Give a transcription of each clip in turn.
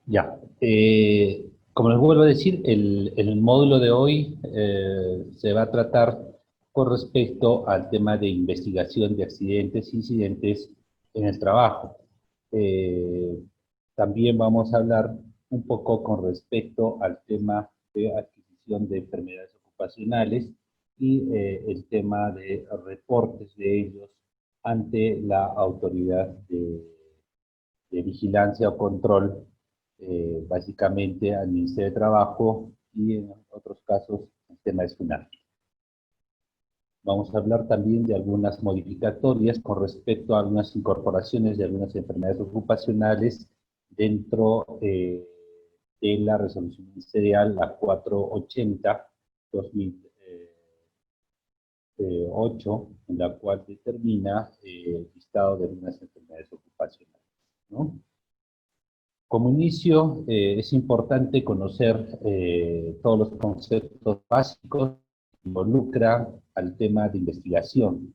Ya, como les vuelvo a decir, el módulo de hoy se va a tratar con respecto al tema de investigación de accidentes e incidentes en el trabajo. Eh, También vamos a hablar un poco con respecto al tema de adquisición de enfermedades ocupacionales y el tema de reportes de ellos ante la autoridad de vigilancia o control, básicamente al Ministerio de Trabajo y en otros casos el tema es FUNAT. Vamos a hablar también de algunas modificatorias con respecto a algunas incorporaciones de algunas enfermedades ocupacionales dentro de la resolución ministerial, la 480-2008, en la cual determina el listado de algunas enfermedades ocupacionales, ¿no? Como inicio, es importante conocer todos los conceptos básicos que involucran al tema de investigación.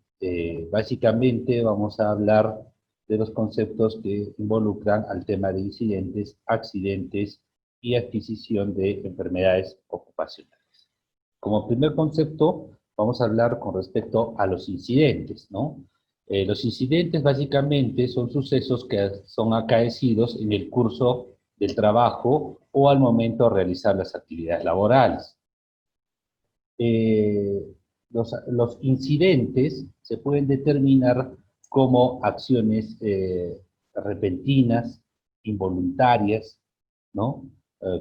Básicamente vamos a hablar de los conceptos que involucran al tema de incidentes, accidentes y adquisición de enfermedades ocupacionales. Como primer concepto, vamos a hablar con respecto a los incidentes, ¿no? Los incidentes básicamente son sucesos que son acaecidos en el curso del trabajo o al momento de realizar las actividades laborales. Eh, los incidentes se pueden determinar como acciones repentinas, involuntarias, ¿no?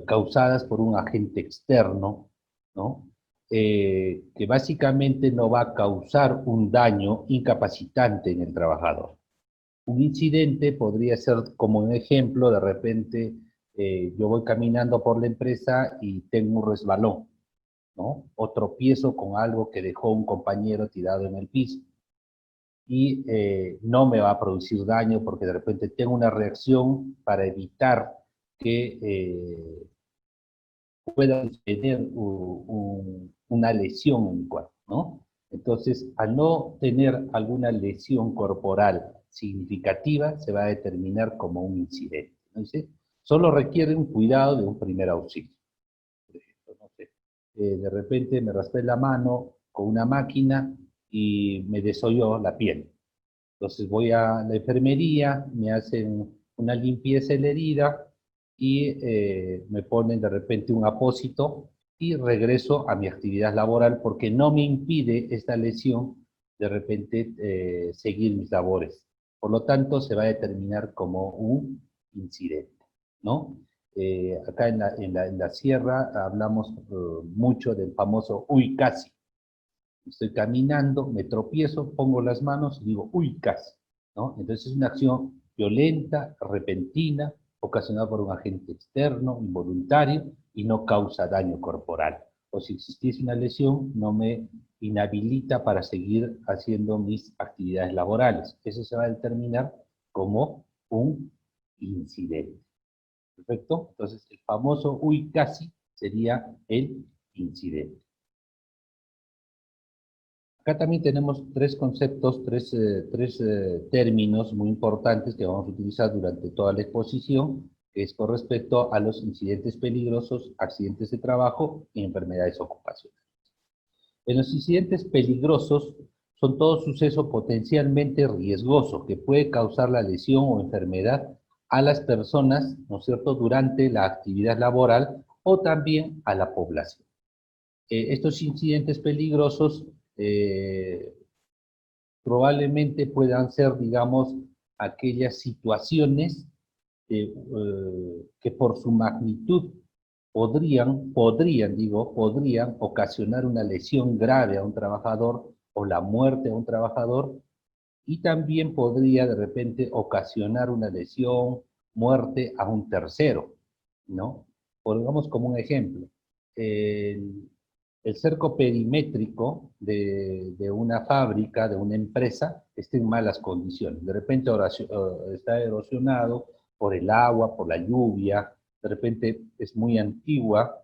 Causadas por un agente externo, ¿no? Que básicamente no va a causar un daño incapacitante en el trabajador. Un incidente podría ser como un ejemplo, de repente yo voy caminando por la empresa y tengo un resbalón, ¿no? O tropiezo con algo que dejó un compañero tirado en el piso y no me va a producir daño porque de repente tengo una reacción para evitar que pueda tener una lesión en mi cuerpo, ¿no? Entonces, al no tener alguna lesión corporal significativa, se va a determinar como un incidente, ¿no? ¿Sí? Solo requiere un cuidado de un primer auxilio. Por ejemplo, no sé, de repente me raspé la mano con una máquina y me desolló la piel. Entonces voy a la enfermería, me hacen una limpieza de la herida y me ponen de repente un apósito y regreso a mi actividad laboral porque no me impide esta lesión de repente seguir mis labores. Por lo tanto, se va a determinar como un incidente, ¿no? Acá en la sierra hablamos mucho del famoso uy casi. Estoy caminando, me tropiezo, pongo las manos y digo, uy, casi, ¿no? Entonces es una acción violenta, repentina, ocasionada por un agente externo, involuntario, y no causa daño corporal. O si existiese una lesión, no me inhabilita para seguir haciendo mis actividades laborales. Eso se va a determinar como un incidente. ¿Perfecto? Entonces, el famoso uy, casi sería el incidente. Acá también tenemos tres conceptos, tres términos muy importantes que vamos a utilizar durante toda la exposición, que es con respecto a los incidentes peligrosos, accidentes de trabajo y enfermedades ocupacionales. En los incidentes peligrosos son todo suceso potencialmente riesgoso que puede causar la lesión o enfermedad a las personas, ¿no es cierto?, durante la actividad laboral o también a la población. Estos incidentes peligrosos probablemente puedan ser, digamos, aquellas situaciones que por su magnitud podrían ocasionar una lesión grave a un trabajador o la muerte a un trabajador y también podría de repente ocasionar una lesión, muerte a un tercero, ¿no? Pongamos como un ejemplo, el, el cerco perimétrico de una fábrica, de una empresa, está en malas condiciones. De repente está erosionado por el agua, por la lluvia, de repente es muy antigua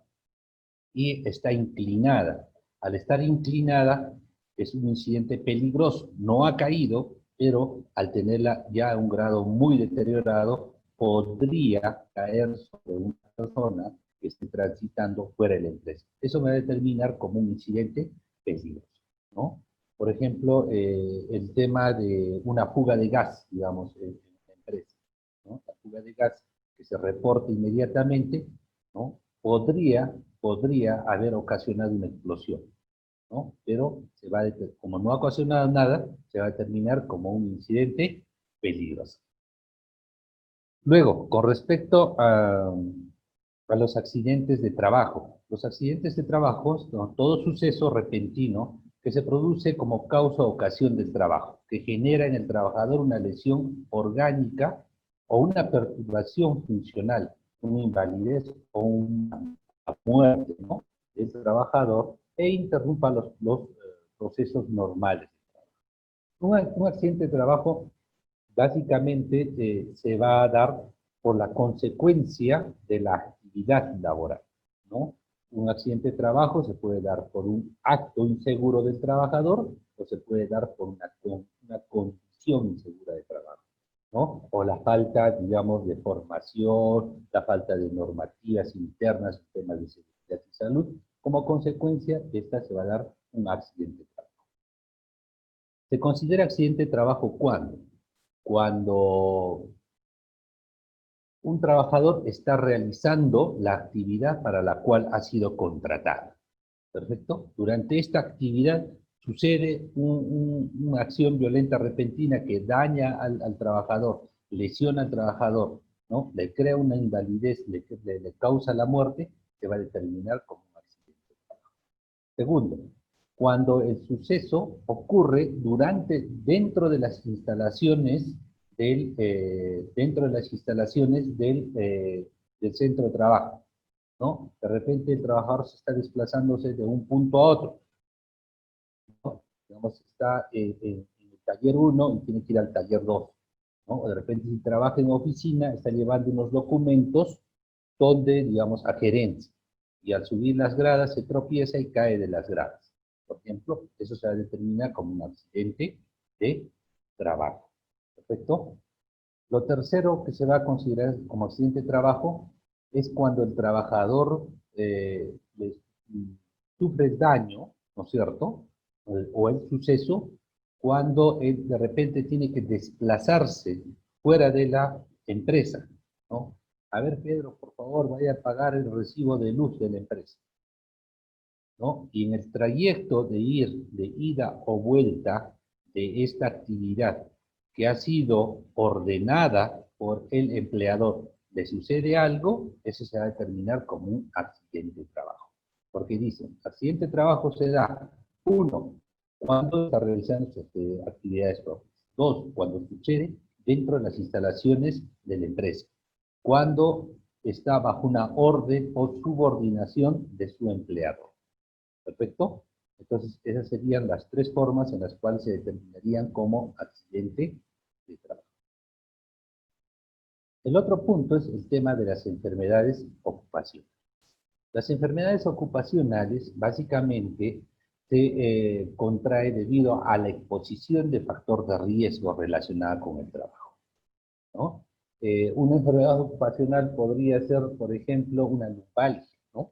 y está inclinada. Al estar inclinada es un incidente peligroso. No ha caído, pero al tenerla ya a un grado muy deteriorado, podría caer sobre una persona que esté transitando fuera de la empresa. Eso me va a determinar como un incidente peligroso, ¿no? Por ejemplo, el tema de una fuga de gas, digamos, en la empresa, ¿no? La fuga de gas que se reporta inmediatamente, ¿no? Podría haber ocasionado una explosión, ¿no? Pero como no ha ocasionado nada, se va a determinar como un incidente peligroso. Luego, con respecto a los accidentes de trabajo. Los accidentes de trabajo son todo suceso repentino que se produce como causa o ocasión del trabajo, que genera en el trabajador una lesión orgánica o una perturbación funcional, una invalidez o una muerte, ¿no?, del trabajador e interrumpa los procesos normales. Un accidente de trabajo básicamente se va a dar por la consecuencia de la actividad laboral, ¿no? Un accidente de trabajo se puede dar por un acto inseguro del trabajador o se puede dar por una condición insegura de trabajo, ¿no? O la falta, digamos, de formación, la falta de normativas internas, temas de seguridad y salud. Como consecuencia de esta se va a dar un accidente de trabajo. ¿Se considera accidente de trabajo cuándo? Cuando un trabajador está realizando la actividad para la cual ha sido contratado. ¿Perfecto? Durante esta actividad sucede una acción violenta repentina que daña al trabajador, lesiona al trabajador, ¿no? Le crea una invalidez, le causa la muerte, se va a determinar como un accidente. Segundo, cuando el suceso ocurre dentro de las instalaciones del centro de trabajo, ¿no? De repente el trabajador se está desplazándose de un punto a otro, ¿no? Digamos, está en el taller 1 y tiene que ir al taller 2, ¿no? O de repente si trabaja en oficina, está llevando unos documentos donde, digamos, a gerencia, y al subir las gradas se tropieza y cae de las gradas. Por ejemplo, eso se va a determinar como un accidente de trabajo. ¿Perfecto? Lo tercero que se va a considerar como accidente de trabajo es cuando el trabajador sufre daño, ¿no es cierto? O el suceso, cuando él de repente tiene que desplazarse fuera de la empresa, ¿no? A ver, Pedro, por favor, vaya a pagar el recibo de luz de la empresa, ¿no? Y en el trayecto de ida o vuelta de esta actividad que ha sido ordenada por el empleador, le sucede algo, eso se va a determinar como un accidente de trabajo. Porque dicen, accidente de trabajo se da, uno, cuando está realizando sus actividades propias. Dos, cuando sucede dentro de las instalaciones de la empresa. Cuando está bajo una orden o subordinación de su empleador. ¿Perfecto? Entonces, esas serían las tres formas en las cuales se determinarían como accidente de trabajo. El otro punto es el tema de las enfermedades ocupacionales. Las enfermedades ocupacionales básicamente se contrae debido a la exposición de factor de riesgo relacionada con el trabajo, ¿no? Una enfermedad ocupacional podría ser, por ejemplo, una lumbalgia, ¿no?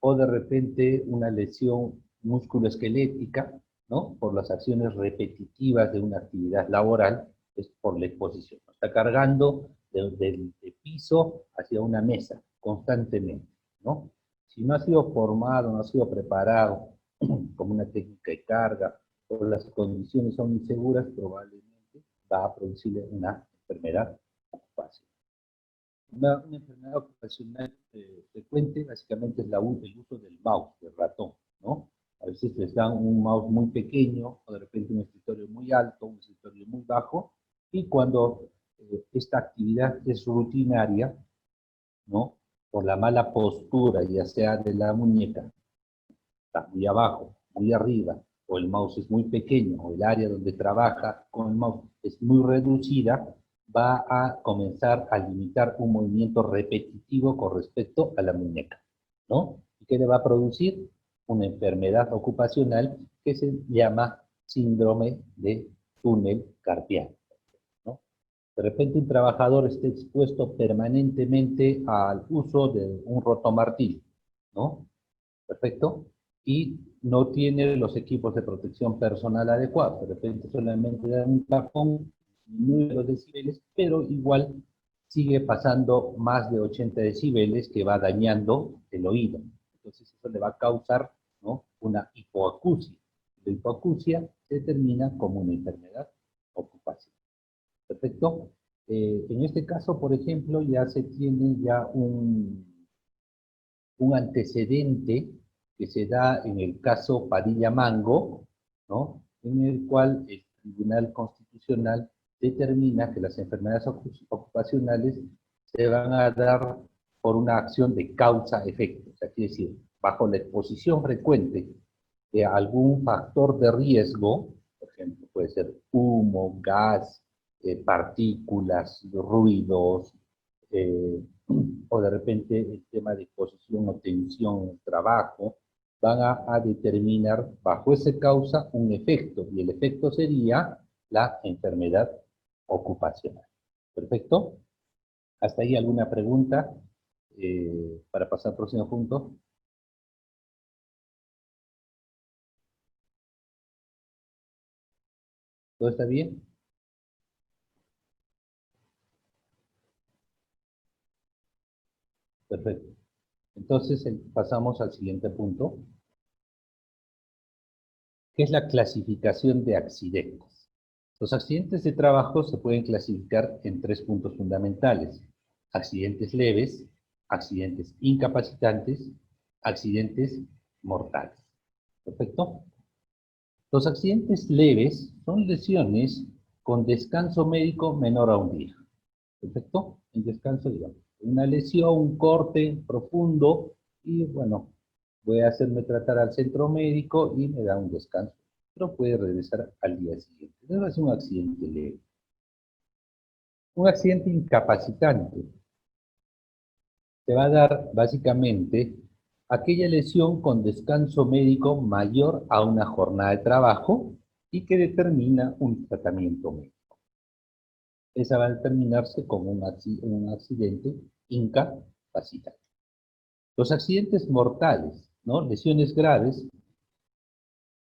O de repente una lesión musculoesquelética, ¿no? Por las acciones repetitivas de una actividad laboral, es por la exposición. Está cargando del piso hacia una mesa constantemente, ¿no? Si no ha sido formado, no ha sido preparado como una técnica de carga, o las condiciones son inseguras, probablemente va a producirle una enfermedad ocupacional. Una enfermedad ocupacional frecuente básicamente es el uso del mouse, del ratón, ¿no? A veces les dan un mouse muy pequeño, o de repente un escritorio muy alto, un escritorio muy bajo, y cuando esta actividad es rutinaria, ¿no? Por la mala postura, ya sea de la muñeca, está muy abajo, muy arriba, o el mouse es muy pequeño, o el área donde trabaja con el mouse es muy reducida, va a comenzar a limitar un movimiento repetitivo con respecto a la muñeca, ¿no? ¿Y qué le va a producir? Una enfermedad ocupacional que se llama síndrome de túnel carpiano, ¿no? De repente un trabajador está expuesto permanentemente al uso de un rotomartillo, ¿no? Perfecto. Y no tiene los equipos de protección personal adecuados. De repente solamente da un tapón, disminuye los decibeles, pero igual sigue pasando más de 80 decibeles que va dañando el oído. Entonces eso le va a causar, ¿no?, una hipoacusia. La hipoacusia se determina como una enfermedad ocupacional. Perfecto. En este caso, por ejemplo, ya se tiene ya un antecedente que se da en el caso Padilla Mango, ¿no?, en el cual el Tribunal Constitucional determina que las enfermedades ocupacionales se van a dar por una acción de causa-efecto. O sea, quiere decir, bajo la exposición frecuente de algún factor de riesgo, por ejemplo, puede ser humo, gas, partículas, ruidos, eh, o de repente el tema de exposición o tensión en el trabajo, van a determinar bajo esa causa un efecto, y el efecto sería la enfermedad ocupacional. ¿Perfecto? ¿Hasta ahí alguna pregunta para pasar al próximo punto? ¿Todo está bien? Perfecto. Entonces pasamos al siguiente punto, que es la clasificación de accidentes. Los accidentes de trabajo se pueden clasificar en tres puntos fundamentales: accidentes leves, accidentes incapacitantes, accidentes mortales. ¿Perfecto? Los accidentes leves son lesiones con descanso médico menor a un día. ¿Perfecto? En descanso, digamos, una lesión, un corte profundo, y bueno, voy a hacerme tratar al centro médico y me da un descanso, pero puede regresar al día siguiente. Eso es un accidente leve. Un accidente incapacitante te va a dar básicamente aquella lesión con descanso médico mayor a una jornada de trabajo y que determina un tratamiento médico. Esa va a determinarse como un accidente incapacitante. Los accidentes mortales, ¿no?, lesiones graves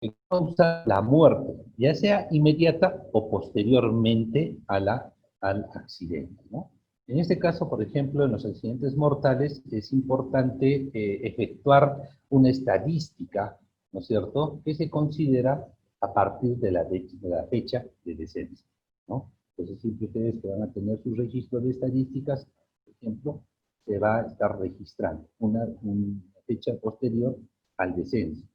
que causan la muerte, ya sea inmediata o posteriormente al accidente, ¿no? En este caso, por ejemplo, en los accidentes mortales es importante efectuar una estadística, ¿no es cierto?, que se considera a partir de la fecha de deceso, ¿no? Entonces, siempre ustedes que van a tener su registro de estadísticas, por ejemplo, se va a estar registrando una fecha posterior al descenso.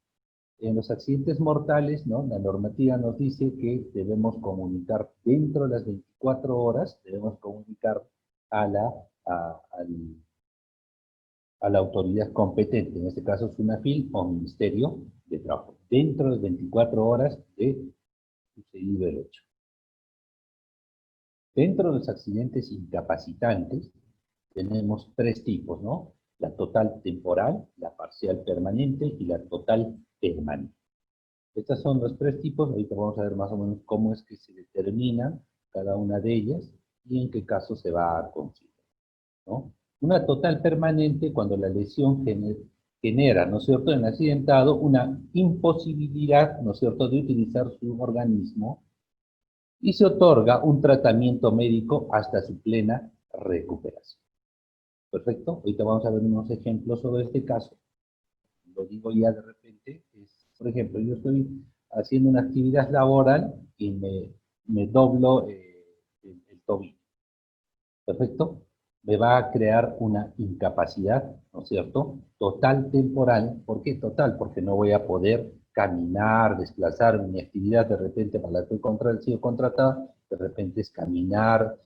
En los accidentes mortales, ¿no?, la normativa nos dice que debemos comunicar dentro de las 24 horas, debemos comunicar a la, a, al- a la autoridad competente, en este caso es UNAFIL o Ministerio de Trabajo, dentro de 24 horas de sucedido el hecho. Dentro de los accidentes incapacitantes tenemos tres tipos, ¿no? La total temporal, la parcial permanente y la total permanente. Estos son los tres tipos. Ahorita vamos a ver más o menos cómo es que se determina cada una de ellas y en qué caso se va a considerar, ¿no? Una total permanente cuando la lesión genera, ¿no es cierto?, en el accidentado una imposibilidad, ¿no es cierto?, de utilizar su organismo, y se otorga un tratamiento médico hasta su plena recuperación. ¿Perfecto? Ahorita vamos a ver unos ejemplos sobre este caso. Lo digo ya de repente, por ejemplo, yo estoy haciendo una actividad laboral y me doblo el tobillo. ¿Perfecto? Me va a crear una incapacidad, ¿no es cierto?, total temporal. ¿Por qué total? Porque no voy a poder caminar, desplazar mi actividad de repente para la que he sido contratada, de repente es caminar,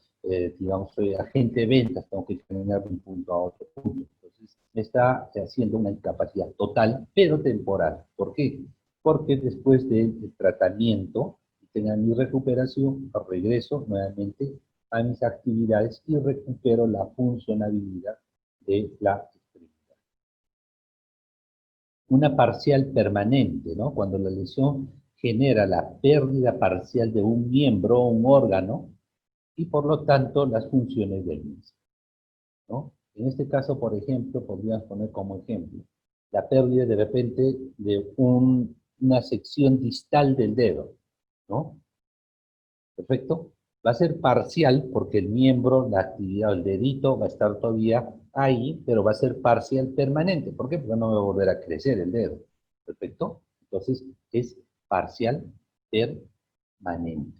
digamos, soy agente de ventas, tengo que caminar de un punto a otro punto. Entonces, me está haciendo una incapacidad total, pero temporal. ¿Por qué? Porque después del tratamiento y tenga mi recuperación, regreso nuevamente a mis actividades y recupero la funcionabilidad de la extremidad. Una parcial permanente, ¿no? Cuando la lesión genera la pérdida parcial de un miembro o un órgano y por lo tanto las funciones del mismo, ¿no? En este caso, por ejemplo, podríamos poner como ejemplo la pérdida de repente de una sección distal del dedo, ¿no? Perfecto. Va a ser parcial porque el miembro, la actividad, el dedito va a estar todavía ahí, pero va a ser parcial permanente. ¿Por qué? Porque no va a volver a crecer el dedo. Perfecto. Entonces es parcial permanente,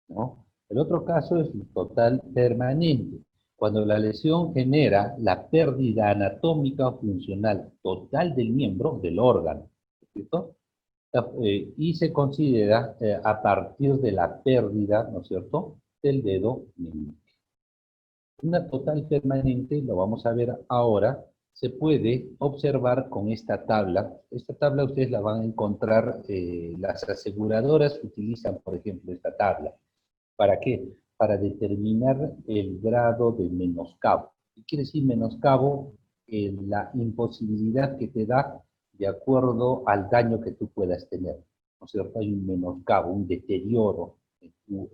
¿no? El otro caso es total permanente. Cuando la lesión genera la pérdida anatómica o funcional total del miembro, del órgano, ¿cierto? Y se considera a partir de la pérdida, ¿no es cierto?, del dedo meñique. Una total permanente, lo vamos a ver ahora, se puede observar con esta tabla. Esta tabla ustedes la van a encontrar, las aseguradoras utilizan, por ejemplo, esta tabla. ¿Para qué? Para determinar el grado de menoscabo. ¿Qué quiere decir menoscabo? La imposibilidad que te da de acuerdo al daño que tú puedas tener. ¿No es cierto? Hay un menoscabo, un deterioro en tu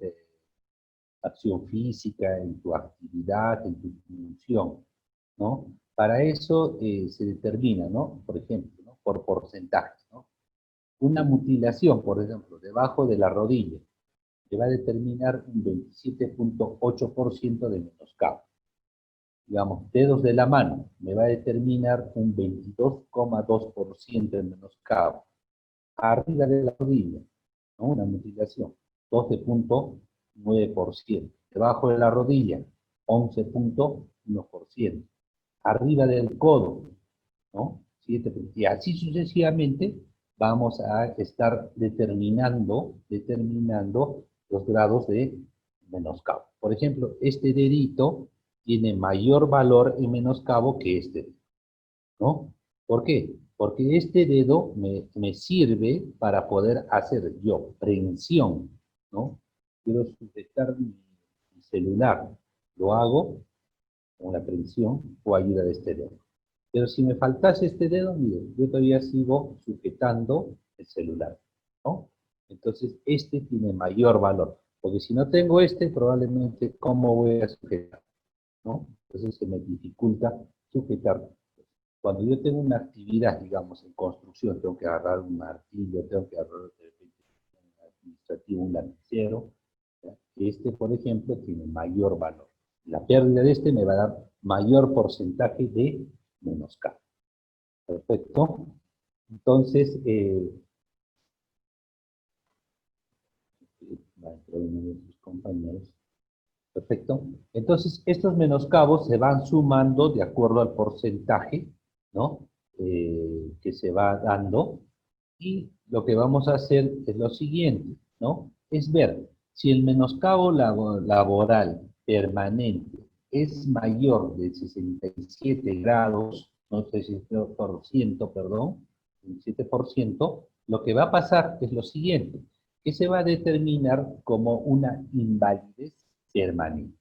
acción física, en tu actividad, en tu función, ¿no? Para eso se determina, ¿no? Por ejemplo, ¿no? Por porcentaje, ¿no? Una mutilación, por ejemplo, debajo de la rodilla, que va a determinar un 27.8% de menoscabo. Digamos, dedos de la mano, me va a determinar un 22,2% de menoscabo. Arriba de la rodilla, ¿no? Una mutilación, 12.9%. Debajo de la rodilla, 11.1%. Arriba del codo, ¿no? 7%. Y así sucesivamente vamos a estar determinando los grados de menoscabo. Por ejemplo, este dedito tiene mayor valor en menoscabo que este dedo, ¿no? ¿Por qué? Porque este dedo me sirve para poder hacer yo prensión, ¿no? Quiero sujetar mi celular, lo hago con la prensión o ayuda de este dedo. Pero si me faltase este dedo, mire, yo todavía sigo sujetando el celular, ¿no? Entonces, este tiene mayor valor, porque si no tengo este, probablemente, ¿cómo voy a sujetar? ¿No? Entonces se me dificulta sujetar. Cuando yo tengo una actividad, digamos, en construcción, tengo que agarrar un martillo, tengo que agarrar de repente un administrativo, un lapicero, ¿ya? Este, por ejemplo, tiene mayor valor. La pérdida de este me va a dar mayor porcentaje de menoscabo. Perfecto. Entonces, va a entrar uno de sus compañeros. Perfecto. Entonces, estos menoscabos se van sumando de acuerdo al porcentaje, ¿no? Que se va dando. Y lo que vamos a hacer es lo siguiente, ¿no? Es ver si el menoscabo laboral permanente es mayor de 67 grados, no 67%, perdón, 67%, lo que va a pasar es lo siguiente, que se va a determinar como una invalidez permanente.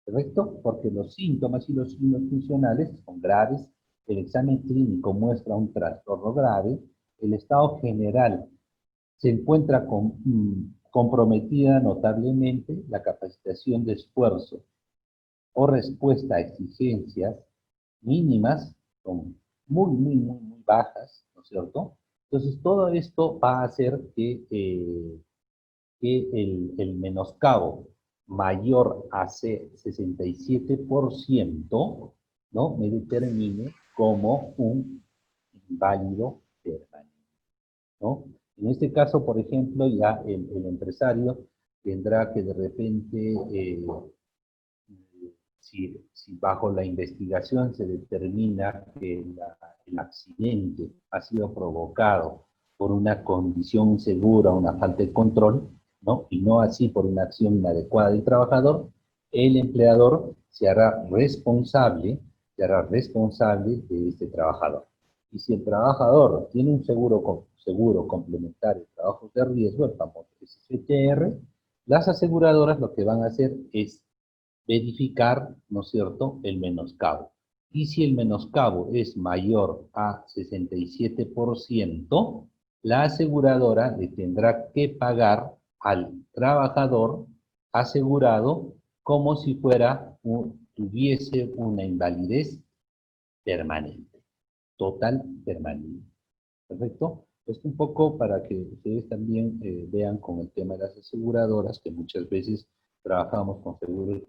¿Correcto? Porque los síntomas y los signos funcionales son graves, el examen clínico muestra un trastorno grave, el estado general se encuentra comprometida notablemente la capacitación de esfuerzo o respuesta a exigencias mínimas, son muy bajas, ¿no es cierto? Entonces, todo esto va a hacer que el menoscabo mayor a 67%, ¿no? Me determine como un inválido permanente, ¿no? En este caso, por ejemplo, ya el empresario tendrá que de repente, si bajo la investigación se determina que el accidente ha sido provocado por una condición insegura, una falta de control, ¿no? Y no así por una acción inadecuada del trabajador, el empleador se hará responsable de este trabajador. Y si el trabajador tiene un seguro complementario de trabajos de riesgo, el famoso SCTR, las aseguradoras lo que van a hacer es verificar, ¿no es cierto?, el menoscabo. Y si el menoscabo es mayor a 67%, la aseguradora le tendrá que pagar al trabajador asegurado como si tuviese una invalidez permanente, total permanente. ¿Perfecto? Esto un poco para que ustedes también vean con el tema de las aseguradoras, que muchas veces trabajamos con seguros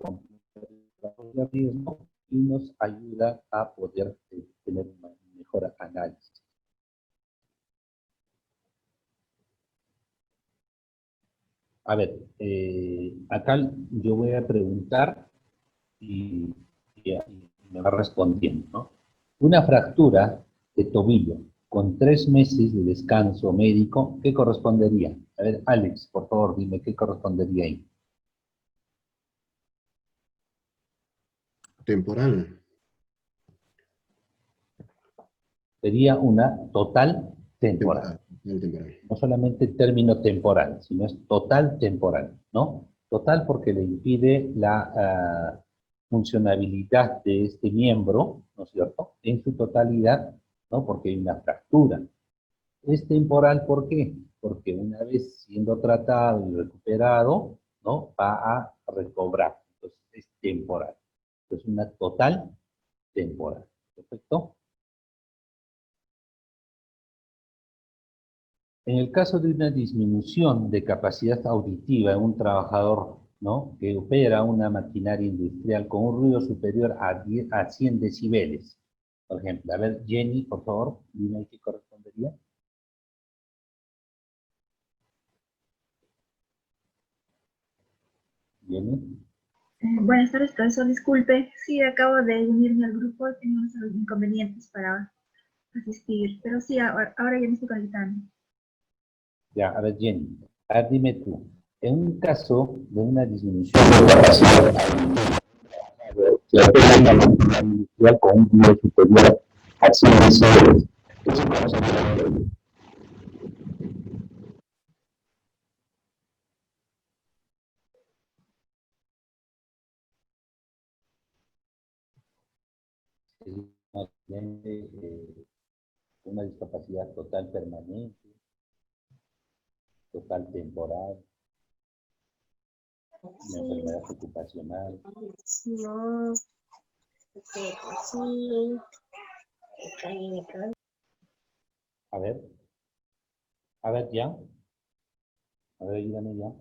de riesgo y nos ayuda a poder tener un mejor análisis. A ver, acá yo voy a preguntar y me va respondiendo, ¿no? Una fractura de tobillo con 3 meses de descanso médico, ¿qué correspondería? A ver, Alex, por favor, dime, ¿qué correspondería ahí? Temporal. Sería una total temporal. Temporal. No solamente término temporal, sino es total temporal, ¿no? Total porque le impide la funcionabilidad de este miembro, ¿no es cierto?, en su totalidad, ¿no? Porque hay una fractura. Es temporal, ¿por qué? Porque una vez siendo tratado y recuperado, ¿no?, va a recobrar. Entonces, es temporal. Es una total temporal. ¿Perfecto? En el caso de una disminución de capacidad auditiva en un trabajador, ¿no?, que opera una maquinaria industrial con un ruido superior a 100 decibeles, por ejemplo. A ver, Jenny, por favor, dime qué correspondería. Jenny. Buenas tardes, profesor. Disculpe, sí, acabo de unirme al grupo, tengo unos inconvenientes para asistir, pero sí, ahora ya me estoy conectando. Ya, a ver, Jenny, a ver, dime tú, en un caso de una disminución de capacidad se opera una máquina industrial con un ruido superior a 100 decibeles. ¿Qué se conoce? Una discapacidad total permanente, total temporal, una enfermedad ocupacional. No, sí. A ver, ya. A ver, ayúdame ya.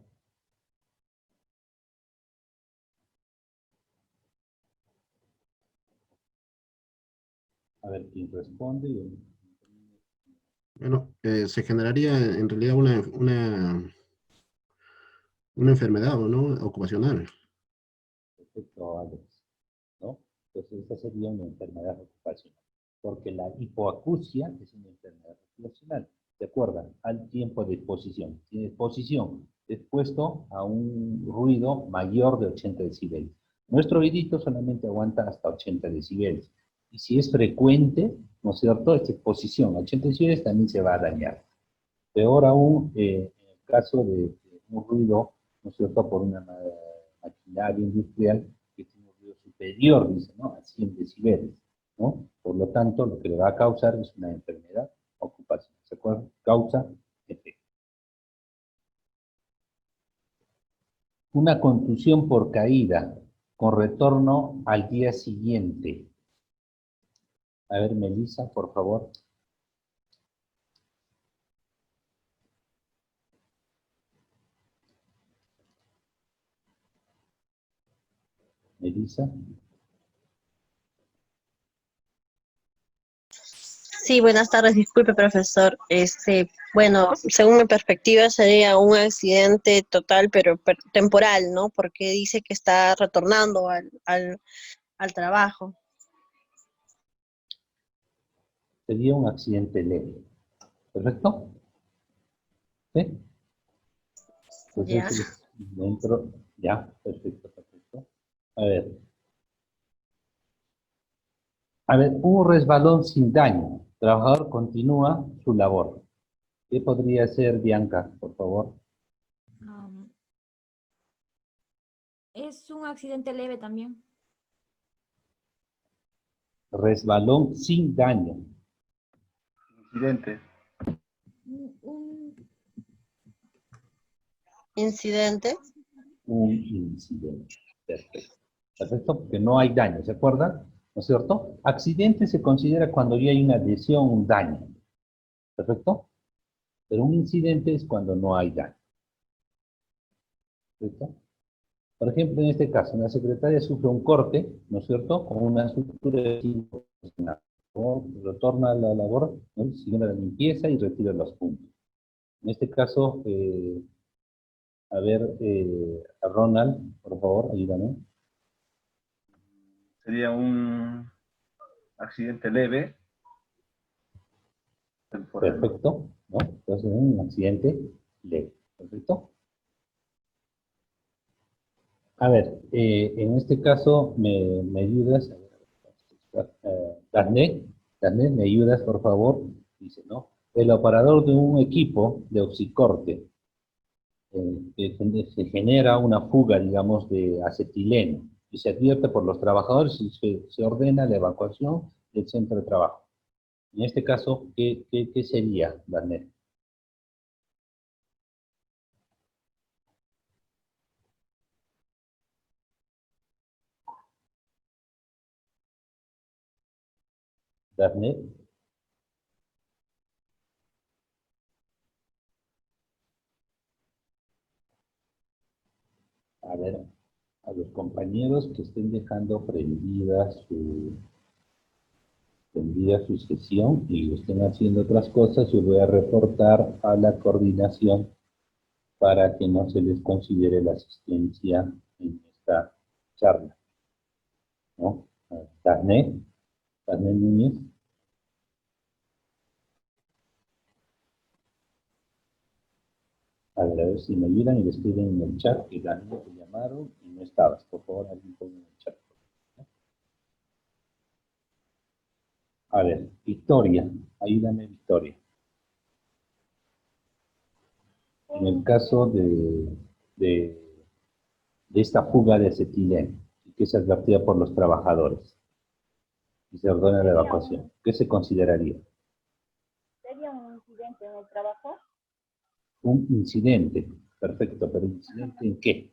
A ver, ¿quién responde? Bueno, se generaría en realidad una enfermedad, ¿no?, ocupacional. Perfecto, Alex, ¿no? Entonces, esta sería una enfermedad ocupacional, porque la hipoacusia es una enfermedad ocupacional. ¿Se acuerdan? Al tiempo de exposición. Tiene exposición expuesto a un ruido mayor de 80 decibeles. Nuestro oídito solamente aguanta hasta 80 decibeles. Y si es frecuente, ¿no es cierto?, esta exposición a 80 decibeles también se va a dañar. Peor aún, en el caso de un ruido, ¿no es cierto?, por una maquinaria industrial que tiene un ruido superior, dice, ¿no?, a 100 decibeles, ¿no? Por lo tanto, lo que le va a causar es una enfermedad ocupacional. ¿Se acuerdan? Causa, efecto. Una contusión por caída con retorno al día siguiente. A ver, Melissa, por favor. Melissa. Sí, buenas tardes, disculpe, profesor. Bueno, según mi perspectiva sería un accidente total, pero temporal, ¿no? Porque dice que está retornando al trabajo. Sería un accidente leve. ¿Perfecto? ¿Sí? Ya. Entonces, dentro, ya, perfecto, perfecto. A ver. A ver, un resbalón sin daño. Trabajador continúa su labor. ¿Qué podría ser, Bianca, por favor? Es un accidente leve también. Resbalón sin daño. Incidente. Un Incidente. un incidente. Perfecto. Perfecto, porque no hay daño, ¿se acuerdan? ¿No es cierto? Accidente se considera cuando ya hay una lesión, un daño. ¿Perfecto? Pero un incidente es cuando no hay daño. ¿Perfecto? Por ejemplo, en este caso, la secretaria sufre un corte, ¿no es cierto?, con una sutura de 5 profesional. Retorna a la labor, ¿no?, sigue la limpieza y retira los puntos. En este caso, a ver, a Ronald, por favor, ayúdame. Sería un accidente leve, temporal. Perfecto, ¿no? Entonces, un accidente leve. Perfecto. A ver, en este caso, ¿me ayudas? Daphne, ¿me ayudas, por favor? Dice, ¿no? El operador de un equipo de oxicorte se genera una fuga, digamos, de acetileno y se advierte por los trabajadores y se ordena la evacuación del centro de trabajo. En este caso, ¿qué sería, Daphne? Daphne. A ver, a los compañeros que estén dejando prendida su sesión y estén haciendo otras cosas, yo voy a reportar a la coordinación para que no se les considere la asistencia en esta charla, ¿no? Daphne Núñez. A ver si me ayudan y le escriben en el chat que Daphne te llamaron y no estabas. Por favor, alguien ponga en el chat. A ver, Victoria, ayúdame, Victoria. En el caso de esta fuga de acetileno, que se advertía por los trabajadores y se ordena la evacuación, ¿qué se consideraría? ¿Sería un incidente en el trabajo? Un incidente, perfecto, pero ¿incidente en qué?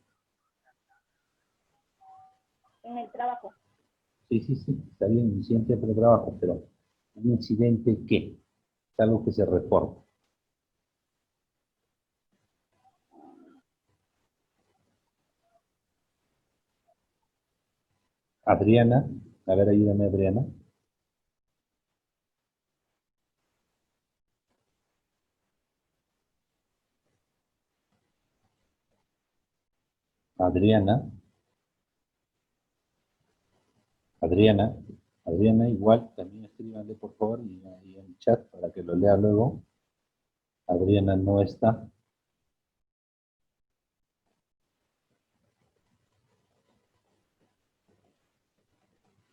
En el trabajo. Sí, está bien, incidente por el trabajo, pero ¿un incidente qué? Es algo que se reporta. Adriana, a ver, ayúdame, Adriana. Adriana, igual, también escríbanle por favor y ahí en el chat para que lo lea luego. Adriana no está.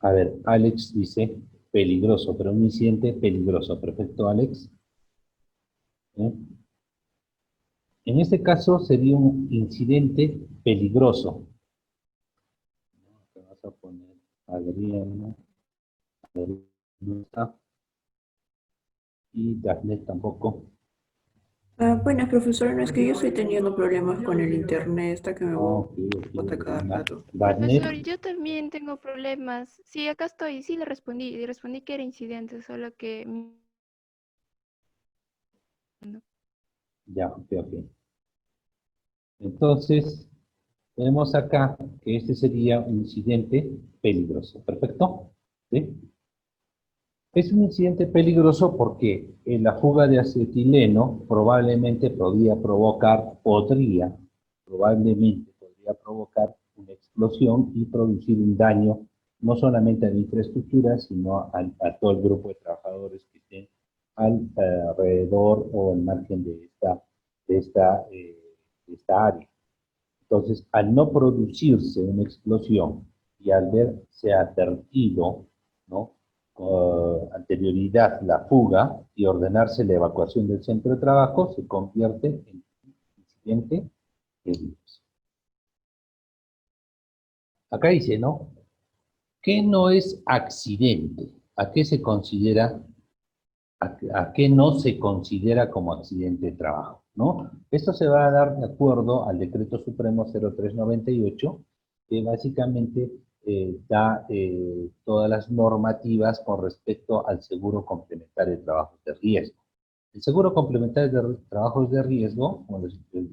A ver, Alex dice peligroso, pero un incidente peligroso. Perfecto, Alex. En este caso sería un incidente peligroso. Te vas a poner Adriana. No está. Y Daphne tampoco. Buenas, profesor. No es que yo estoy teniendo problemas con el internet, hasta que me bota cada rato. Profesor, yo también tengo problemas. Sí, acá estoy. Sí, le respondí que era incidente, solo que... Ya, ok. Entonces, tenemos acá que este sería un incidente peligroso. ¿Perfecto? ¿Sí? Es un incidente peligroso porque la fuga de acetileno probablemente podría provocar una explosión y producir un daño no solamente a la infraestructura, sino a todo el grupo de trabajadores que estén alrededor o al margen de esta área. Entonces, al no producirse una explosión y al verse advertido, ¿no?, anterioridad la fuga y ordenarse la evacuación del centro de trabajo, se convierte en un incidente peligroso. Acá dice, ¿no? ¿Qué no es accidente? ¿A qué se considera, a qué no se considera como accidente de trabajo? ¿no? Esto se va a dar de acuerdo al Decreto Supremo 0398, que básicamente da todas las normativas con respecto al seguro complementario de trabajos de riesgo. El seguro complementario de trabajos de riesgo, como les dije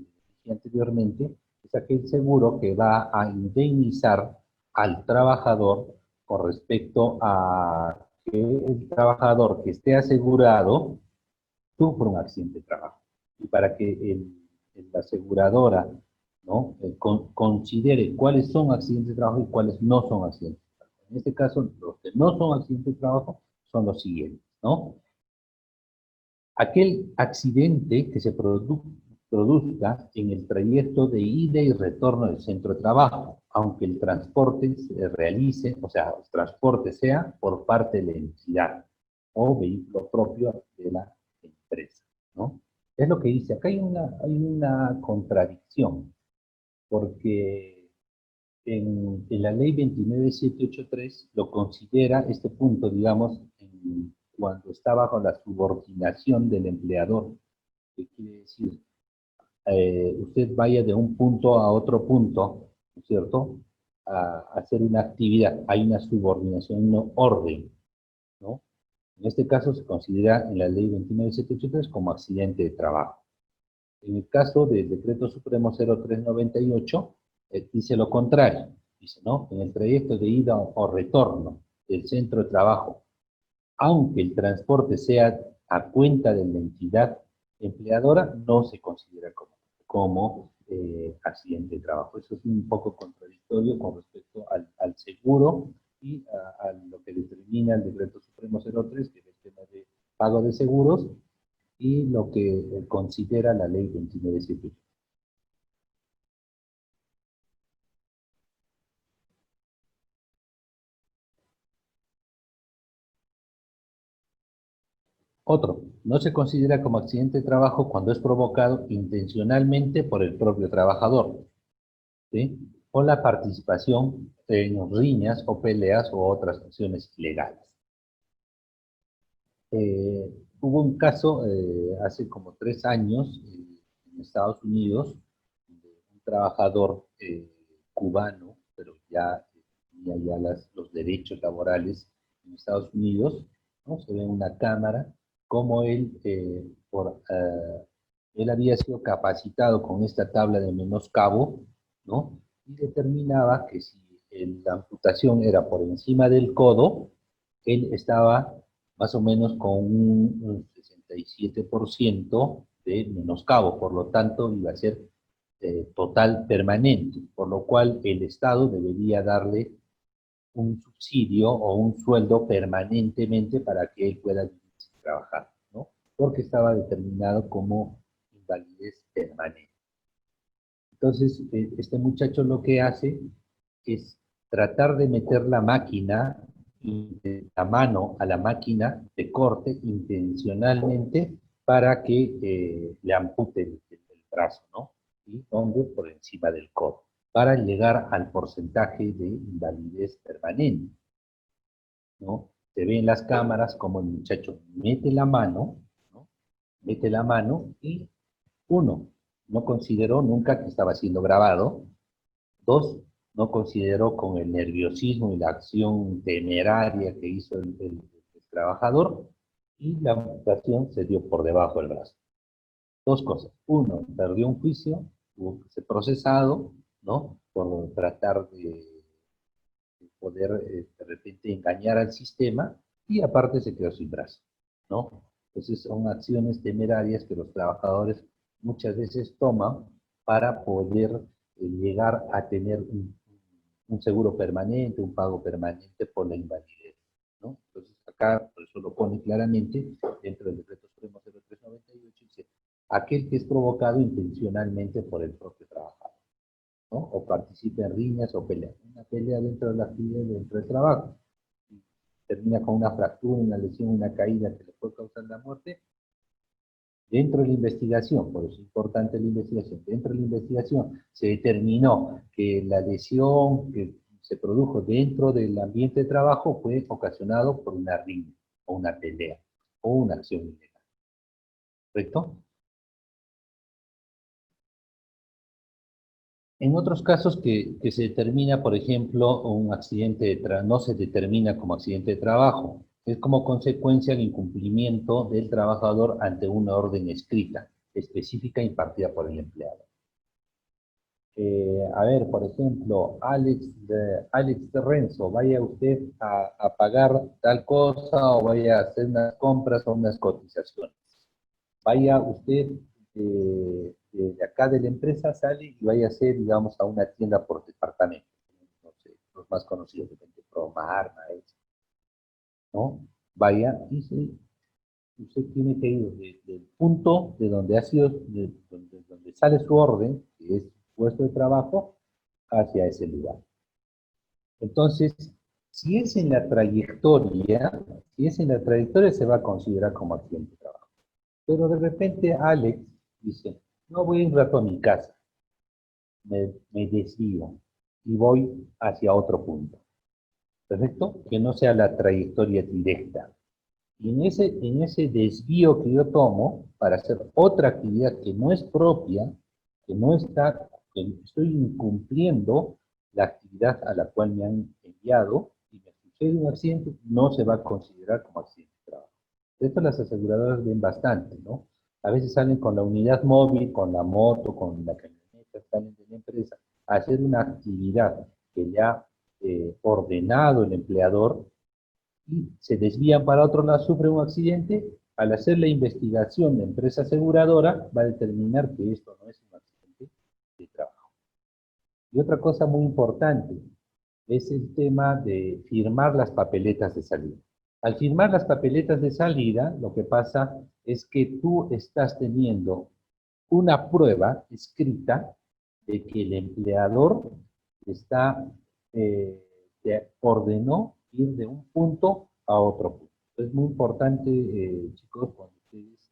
anteriormente, es aquel seguro que va a indemnizar al trabajador con respecto a que el trabajador que esté asegurado sufra un accidente de trabajo. Y para que la aseguradora, ¿no? Considere cuáles son accidentes de trabajo y cuáles no son accidentes de trabajo. En este caso, los que no son accidentes de trabajo son los siguientes, ¿no? Aquel accidente que se produzca en el trayecto de ida y retorno del centro de trabajo, aunque el transporte se realice, o sea, el transporte sea por parte de la entidad o vehículo propio de la empresa, ¿no? Es lo que dice, acá hay una contradicción, porque en la ley 29783 lo considera este punto, digamos, cuando está bajo la subordinación del empleador. ¿Qué quiere decir? Usted vaya de un punto a otro punto, ¿no es cierto?, a hacer una actividad. Hay una subordinación, un orden, ¿no? En este caso se considera en la ley 29783 como accidente de trabajo. En el caso del Decreto Supremo 0398, dice lo contrario. Dice, ¿no? En el trayecto de ida o retorno del centro de trabajo, aunque el transporte sea a cuenta de la entidad empleadora, no se considera como accidente de trabajo. Eso es un poco contradictorio con respecto al seguro y a lo que determina el Decreto Supremo 03, que es el tema de pago de seguros, y lo que considera la ley 297. Otro, no se considera como accidente de trabajo cuando es provocado intencionalmente por el propio trabajador, ¿sí? O la participación en riñas o peleas o otras acciones ilegales. Hubo un caso hace como 3 años en Estados Unidos, de un trabajador cubano, pero ya tenía ya los derechos laborales en Estados Unidos, ¿no? Se ve en una cámara cómo él, él había sido capacitado con esta tabla de menoscabo, ¿no? Y determinaba que si la amputación era por encima del codo, él estaba más o menos con un 67% de menoscabo, por lo tanto iba a ser total permanente, por lo cual el Estado debería darle un subsidio o un sueldo permanentemente para que él pueda trabajar, ¿no? Porque estaba determinado como invalidez permanente. Entonces, este muchacho lo que hace es tratar de meter la máquina, la mano a la máquina de corte intencionalmente para que le ampute el brazo, ¿no? Y donde por encima del codo, para llegar al porcentaje de invalidez permanente, ¿no? Se ve en las cámaras como el muchacho mete la mano, ¿no? Mete la mano y, uno, no consideró nunca que estaba siendo grabado. Dos, no consideró con el nerviosismo y la acción temeraria que hizo el trabajador, y la amputación se dio por debajo del brazo. Dos cosas. Uno, perdió un juicio, tuvo que ser procesado, ¿no? Por tratar de poder de repente engañar al sistema, y aparte se quedó sin brazo, ¿no? Entonces son acciones temerarias que los trabajadores muchas veces toman para poder llegar a tener un seguro permanente, un pago permanente por la invalidez, ¿no? Entonces acá, por eso lo pone claramente dentro del Decreto Supremo 0398, dice, aquel que es provocado intencionalmente por el propio trabajador, ¿no? O participa en riñas o peleas. Una pelea dentro de la actividad, dentro del trabajo, y termina con una fractura, una lesión, una caída que le puede causar la muerte. Dentro de la investigación, por eso es importante la investigación, dentro de la investigación se determinó que la lesión que se produjo dentro del ambiente de trabajo fue ocasionado por una riña, o una pelea, o una acción ilegal. ¿Correcto? En otros casos que se determina, por ejemplo, un accidente de no se determina como accidente de trabajo, es como consecuencia del incumplimiento del trabajador ante una orden escrita, específica impartida por el empleado. A ver, por ejemplo, Alex de Renzo, vaya usted a pagar tal cosa o vaya a hacer unas compras o unas cotizaciones. Vaya usted de acá de la empresa, sale y vaya a hacer, digamos, a una tienda por departamento. No sé, los más conocidos, de repente, Promar, ¿no? Vaya y sí, usted tiene que ir del punto de donde ha sido, donde sale su orden, que es puesto de trabajo, hacia ese lugar. Entonces, si es en la trayectoria, se va a considerar como accidente de trabajo. Pero de repente Alex dice, no, voy un rato a mi casa, me desvío y voy hacia otro punto. ¿Perfecto? Que no sea la trayectoria directa. Y en ese desvío que yo tomo para hacer otra actividad que no es propia, que estoy incumpliendo la actividad a la cual me han enviado y me sucede un accidente, no se va a considerar como accidente de trabajo. Esto las aseguradoras ven bastante, ¿no? A veces salen con la unidad móvil, con la moto, con la camioneta, salen de la empresa a hacer una actividad que ya ha ordenado el empleador y se desvían para otro lado, sufre un accidente. Al hacer la investigación, la empresa aseguradora va a determinar que esto no es un accidente de trabajo. Y otra cosa muy importante es el tema de firmar las papeletas de salida. Al firmar las papeletas de salida, lo que pasa es que tú estás teniendo una prueba escrita de que el empleador te ordenó ir de un punto a otro punto. Es muy importante, chicos, cuando ustedes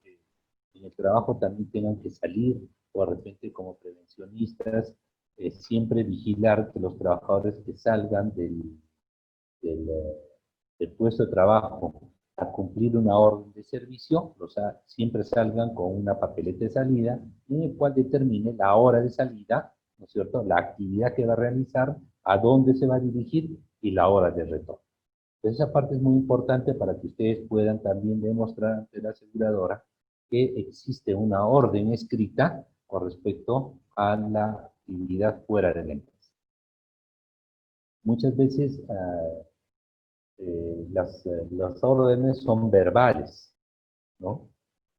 en el trabajo también tengan que salir o de repente como prevencionistas, siempre vigilar que los trabajadores que salgan del, eh, del puesto de trabajo a cumplir una orden de servicio, o sea, siempre salgan con una papeleta de salida en el cual determine la hora de salida, ¿no es cierto?, la actividad que va a realizar, a dónde se va a dirigir y la hora de retorno. Entonces, esa parte es muy importante para que ustedes puedan también demostrar ante la aseguradora que existe una orden escrita con respecto a la actividad fuera de la empresa. Muchas veces las órdenes son verbales, ¿no?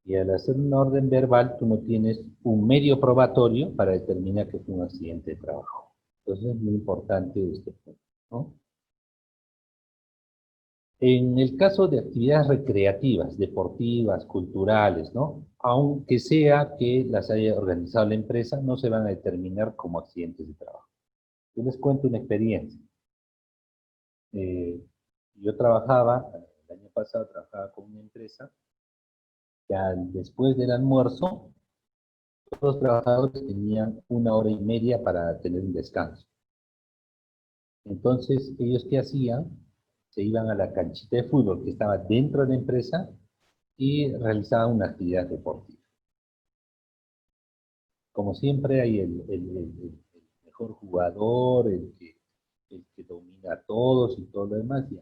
Y al hacer una orden verbal, tú no tienes un medio probatorio para determinar que fue un accidente de trabajo. Entonces es muy importante este punto, ¿no? En el caso de actividades recreativas, deportivas, culturales, ¿no? Aunque sea que las haya organizado la empresa, no se van a determinar como accidentes de trabajo. Yo les cuento una experiencia. Yo trabajaba, el año pasado trabajaba con una empresa, que después del almuerzo, todos los trabajadores tenían 1 hora y media para tener un descanso. Entonces, ellos ¿qué hacían? Se iban a la canchita de fútbol que estaba dentro de la empresa y realizaban una actividad deportiva. Como siempre hay el mejor jugador, el que domina a todos y todo lo demás. Ya.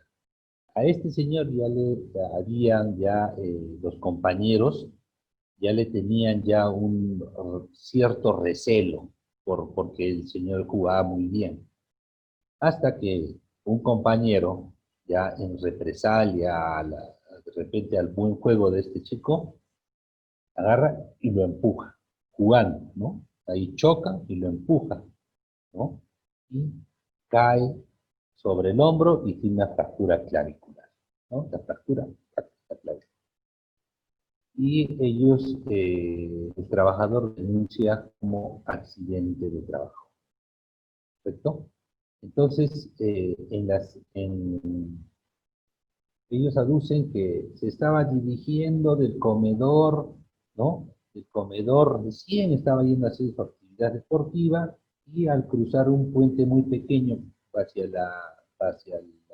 A este señor ya le habían los compañeros ya le tenían ya un cierto recelo porque el señor jugaba muy bien. Hasta que un compañero, ya en represalia, de repente al buen juego de este chico, agarra y lo empuja, jugando, ¿no? Ahí choca y lo empuja, ¿no? Y cae sobre el hombro y tiene una fractura clavicular, ¿no? La fractura clavicular. Y ellos, el trabajador denuncia como accidente de trabajo. ¿Correcto? Entonces, ellos aducen que se estaba dirigiendo del comedor, ¿no? El comedor recién estaba yendo a hacer su actividad deportiva y al cruzar un puente muy pequeño hacia la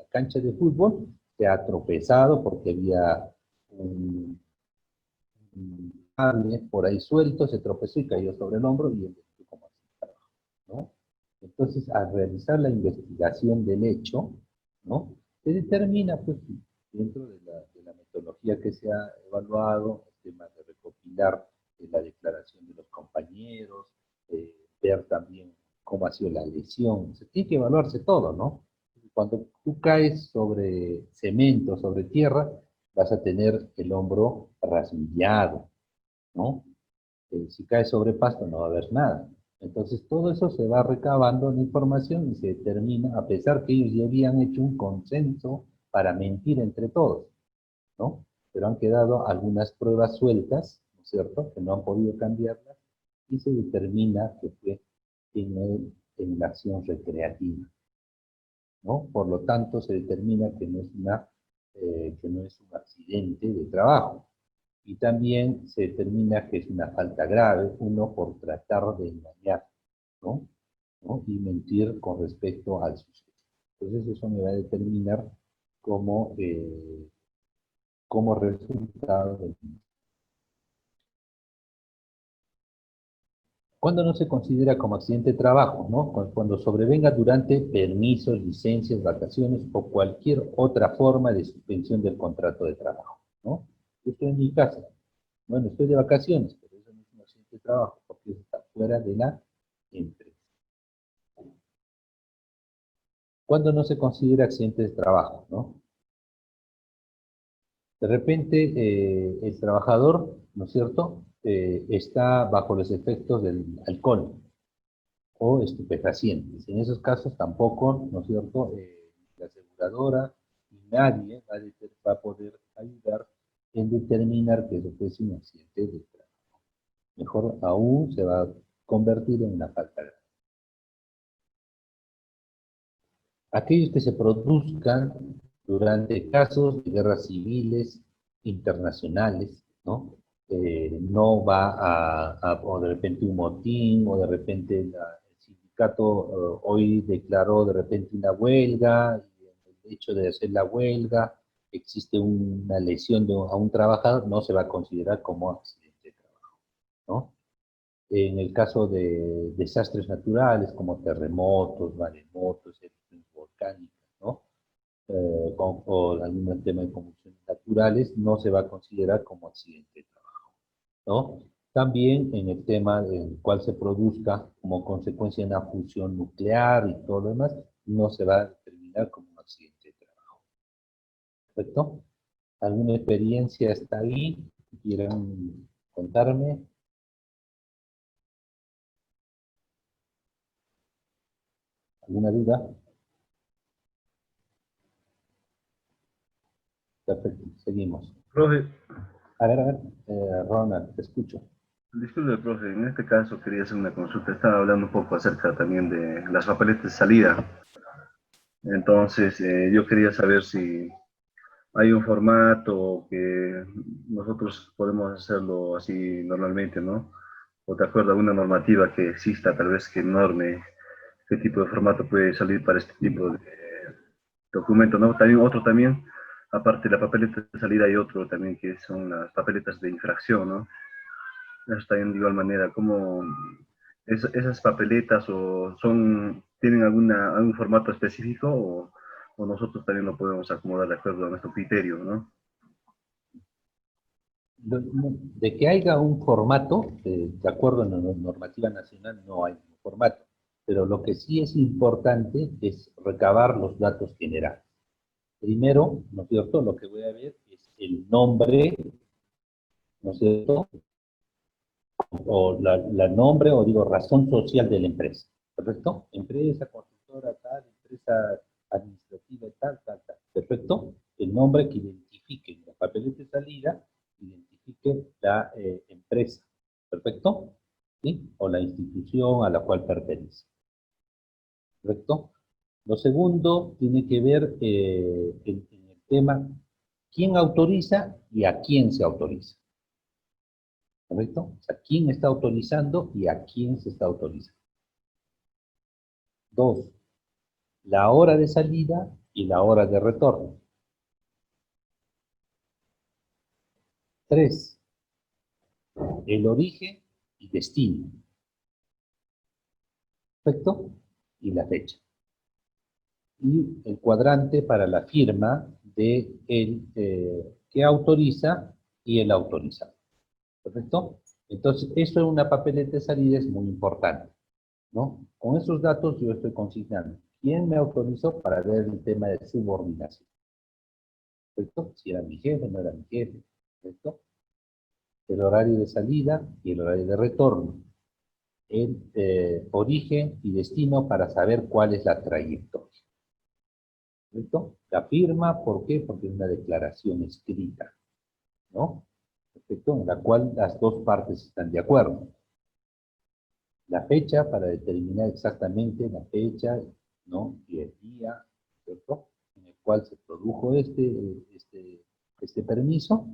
cancha de fútbol, se ha tropezado porque había un cable por ahí suelto, se tropezó y cayó sobre el hombro y él como así, ¿no? Entonces, al realizar la investigación del hecho, ¿no? Se determina, pues, dentro de la metodología que se ha evaluado, el tema de recopilar la declaración de los compañeros, ver también cómo ha sido la lesión. Se tiene que evaluarse todo, ¿no? Cuando tú caes sobre cemento, sobre tierra, vas a tener el hombro rasguñado, ¿no? Si caes sobre pasto no va a haber nada. Entonces todo eso se va recabando en información y se determina, a pesar que ellos ya habían hecho un consenso para mentir entre todos, ¿no? Pero han quedado algunas pruebas sueltas, ¿no es cierto?, que no han podido cambiarlas, y se determina que fue en la acción recreativa, ¿no? Por lo tanto, se determina que que no es un accidente de trabajo. Y también se determina que es una falta grave, uno por tratar de engañar, ¿no? ¿No? Y mentir con respecto al suceso. Entonces eso me va a determinar como, como resultado del... ¿Cuándo no se considera como accidente de trabajo? ¿No? Cuando sobrevenga durante permisos, licencias, vacaciones o cualquier otra forma de suspensión del contrato de trabajo, ¿no? Yo estoy en mi casa, bueno, estoy de vacaciones, pero eso no es un accidente de trabajo porque eso está fuera de la empresa. ¿Cuándo no se considera accidente de trabajo? ¿No? De repente el trabajador, ¿no es cierto?, está bajo los efectos del alcohol o estupefacientes. En esos casos tampoco, ¿no es cierto?, la aseguradora y nadie va a poder ayudar en determinar que eso fue un accidente de trabajo. Mejor aún se va a convertir en una falta grave. Aquellos que se produzcan durante casos de guerras civiles internacionales, ¿no? No va o de repente un motín, o de repente el sindicato hoy declaró de repente una huelga, y en el hecho de hacer la huelga existe una lesión a un trabajador, no se va a considerar como accidente de trabajo, ¿no? En el caso de desastres naturales como terremotos, maremotos, erupciones volcánicas, ¿no? O algún tema de convulsiones naturales, no se va a considerar como accidente de trabajo, ¿no? También en el tema en el cual se produzca como consecuencia de una fusión nuclear y todo lo demás, no se va a determinar como un accidente de trabajo. ¿Perfecto? ¿Alguna experiencia está ahí? ¿Quieran contarme? ¿Alguna duda? Perfecto, seguimos. Profe, A ver, Ronald, te escucho. disculpe, profe, en este caso quería hacer una consulta. Estaba hablando un poco acerca también de las papeletas de salida. Entonces, yo quería saber si hay un formato que nosotros podemos hacerlo así normalmente, ¿no? O de acuerdo a una normativa que exista, tal vez que norme qué tipo de formato puede salir para este tipo de documento, ¿no? También otro también, aparte de la papeleta de salida, hay otro también que son las papeletas de infracción, ¿no? Eso también de igual manera, como esas papeletas o tienen algún formato específico o nosotros también lo podemos acomodar de acuerdo a nuestro criterio, ¿no? De que haya un formato, de acuerdo a la normativa nacional, no hay un formato. Pero lo que sí es importante es recabar los datos generales. Primero, ¿no es cierto?, lo que voy a ver es el nombre, ¿no es cierto?, o la nombre, o digo, razón social de la empresa. ¿Perfecto? Empresa, constructora, tal, empresa administrativa, tal, tal, tal. ¿Perfecto? El nombre que identifique en la papeleta de salida, identifique la empresa. ¿Perfecto? ¿Sí? O la institución a la cual pertenece. ¿Correcto? Lo segundo tiene que ver en el tema quién autoriza y a quién se autoriza. ¿Correcto? O sea, quién está autorizando y a quién se está autorizando. 2. La hora de salida y la hora de retorno. 3. El origen y destino. ¿Perfecto? y la fecha. Y el cuadrante para la firma de el que autoriza y el autorizado. ¿Correcto? Entonces, eso en una papeleta de salida es muy importante, ¿no? Con esos datos yo estoy consignando quién me autorizó para ver el tema de subordinación. ¿Correcto? Si era mi jefe, no era mi jefe. ¿Correcto? El horario de salida y el horario de retorno. El origen y destino para saber cuál es la trayectoria. ¿Correcto? La firma, ¿por qué? Porque es una declaración escrita, ¿no? Perfecto, en la cual las dos partes están de acuerdo. La fecha para determinar exactamente la fecha, ¿no? Y el día, ¿cierto? En el cual se produjo este permiso,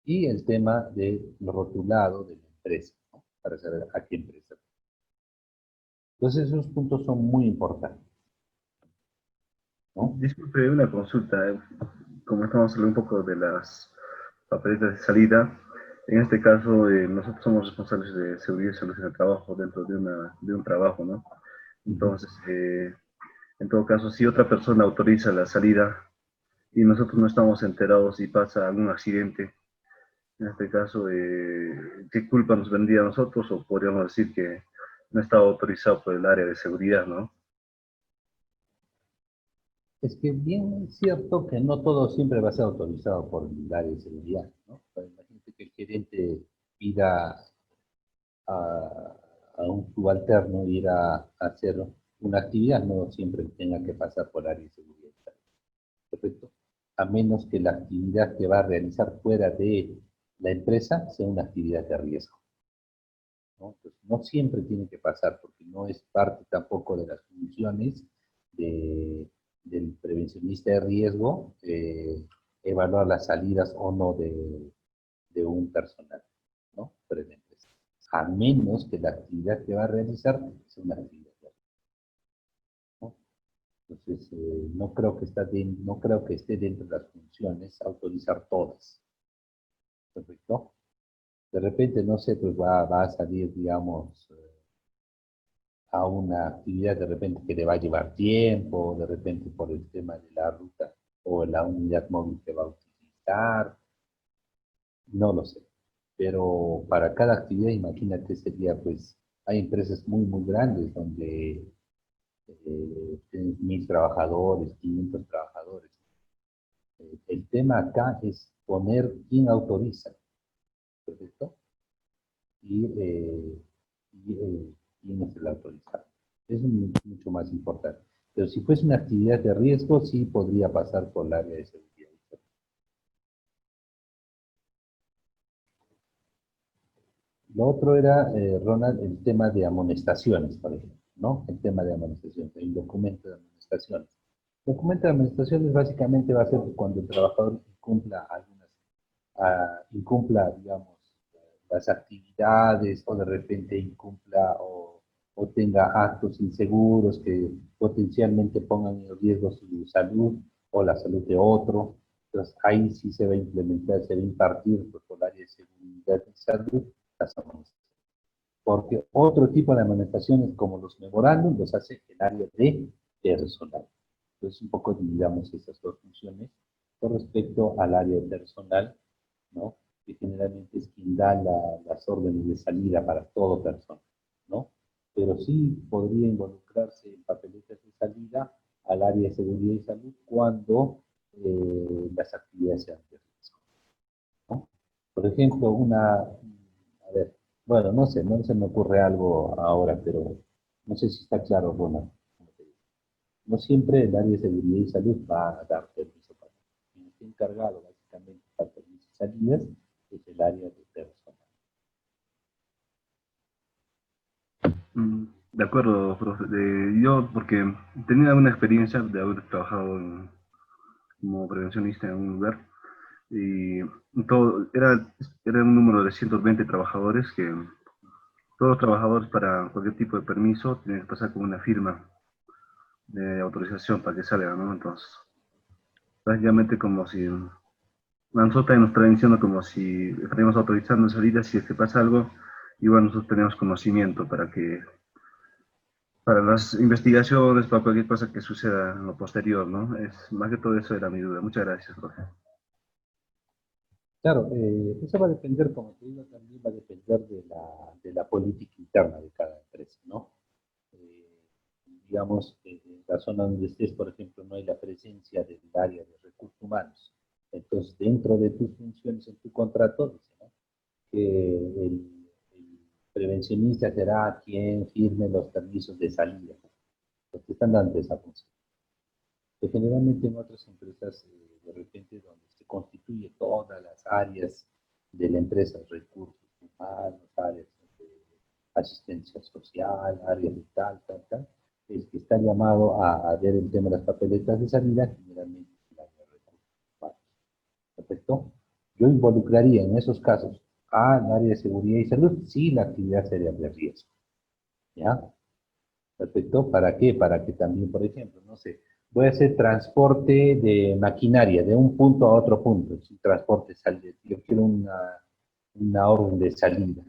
y el tema del rotulado de la empresa, ¿no? Para saber a qué empresa. Entonces esos puntos son muy importantes, ¿no? Disculpe, una consulta. Como estamos hablando un poco de las papeletas de salida, en este caso nosotros somos responsables de seguridad y salud en el trabajo dentro de un trabajo, ¿no? Entonces, en todo caso, si otra persona autoriza la salida y nosotros no estamos enterados y pasa algún accidente, en este caso, ¿qué culpa nos vendría a nosotros? O podríamos decir que no estaba autorizado por el área de seguridad, ¿no? Es que bien es cierto que no todo siempre va a ser autorizado por el área de seguridad, ¿no? Pero imagínate que el gerente pida a un subalterno ir a hacer una actividad, no siempre tenga que pasar por área de seguridad. Perfecto. A menos que la actividad que va a realizar fuera de la empresa sea una actividad de riesgo, ¿no? Entonces, no siempre tiene que pasar, porque no es parte tampoco de las funciones del prevencionista de riesgo evaluar las salidas o no de un personal, ¿no? Pero en la empresa. A menos que la actividad que va a realizar sea una actividad de riesgo, ¿no? Entonces, no creo que esté dentro de las funciones autorizar todas. ¿Perfecto? De repente, no sé, pues va a salir, digamos, a una actividad de repente que le va a llevar tiempo, de repente por el tema de la ruta o la unidad móvil que va a utilizar, no lo sé. Pero para cada actividad, imagínate, sería, pues, hay empresas muy, muy grandes donde tienen 1000 trabajadores, 500 trabajadores. El tema acá es poner quién autoriza, ¿perfecto? Y quién es el autorizado. Eso es mucho más importante. Pero si fuese una actividad de riesgo, sí podría pasar por el área de seguridad. Lo otro era, Ronald, el tema de amonestaciones, por ejemplo, ¿no? El tema de amonestaciones, el documento de amonestaciones. El documento de amonestaciones básicamente va a ser cuando el trabajador incumpla, digamos, las actividades, o de repente incumpla o tenga actos inseguros que potencialmente pongan en riesgo su salud o la salud de otro. Entonces ahí sí se va a implementar, se va a impartir por el área de seguridad y salud las amonestaciones. Porque otro tipo de amonestaciones como los memorándum los hace el área de personal. Entonces un poco dividamos esas dos funciones con respecto al área de personal, ¿no? Que generalmente es quien da las órdenes de salida para todo personal, ¿no? Pero sí podría involucrarse en papeletas de salida al área de seguridad y salud cuando las actividades sean de riesgo, ¿no? Por ejemplo, a ver, bueno, no sé, no se me ocurre algo ahora, pero no sé si está claro, Ronald. No siempre el área de seguridad y salud va a dar permiso para eso. Quien está encargado básicamente para permisos y salidas es el área de personal. De acuerdo, profe. Yo, porque tenía una experiencia de haber trabajado como prevencionista en un lugar, y era un número de 120 trabajadores, que todos los trabajadores para cualquier tipo de permiso tienen que pasar con una firma de autorización para que salgan, ¿no? Entonces, prácticamente como si a nosotros nos están diciendo como si estaríamos autorizando salidas, si es que pasa algo, igual nosotros tenemos conocimiento para que para las investigaciones, para cualquier cosa que suceda en lo posterior, ¿no? Es, más que todo eso era mi duda. Muchas gracias, profe. Claro, eso va a depender, como te digo, también va a depender de la política interna de cada empresa, ¿no? Eh, digamos, en la zona donde estés, por ejemplo, no hay la presencia del área de recursos humanos. Entonces, dentro de tus funciones en tu contrato, dice, ¿no?, que el prevencionista será quien firme los permisos de salida. Los que están dando esa función. Que generalmente en otras empresas, de repente, donde se constituye todas las áreas de la empresa, recursos humanos, áreas de asistencia social, áreas de tal, es que está llamado a ver el tema de las papeletas de salida, generalmente el área de recursos humanos. ¿Perfecto? Yo involucraría en esos casos al área de seguridad y salud si la actividad sería de riesgo. ¿Ya? Perfecto. ¿Para qué? Para que también, por ejemplo, no sé, voy a hacer transporte de maquinaria de un punto a otro punto. Es un transporte salida. Yo quiero una orden de salida.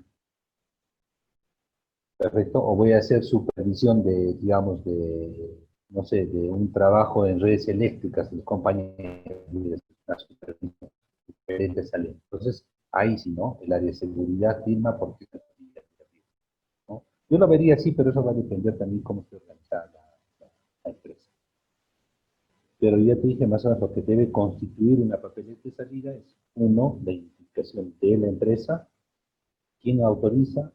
Perfecto. O voy a hacer supervisión de, digamos, de, no sé, de un trabajo en redes eléctricas de compañías de una supervisión de salida. Entonces, ahí sí, ¿no? El área de seguridad firma porque es actividad de riesgo, ¿no? Yo lo vería así, pero eso va a depender también cómo esté organizada la empresa. Pero ya te dije más o menos lo que debe constituir una papeleta de salida es, uno, la identificación de la empresa, quién autoriza,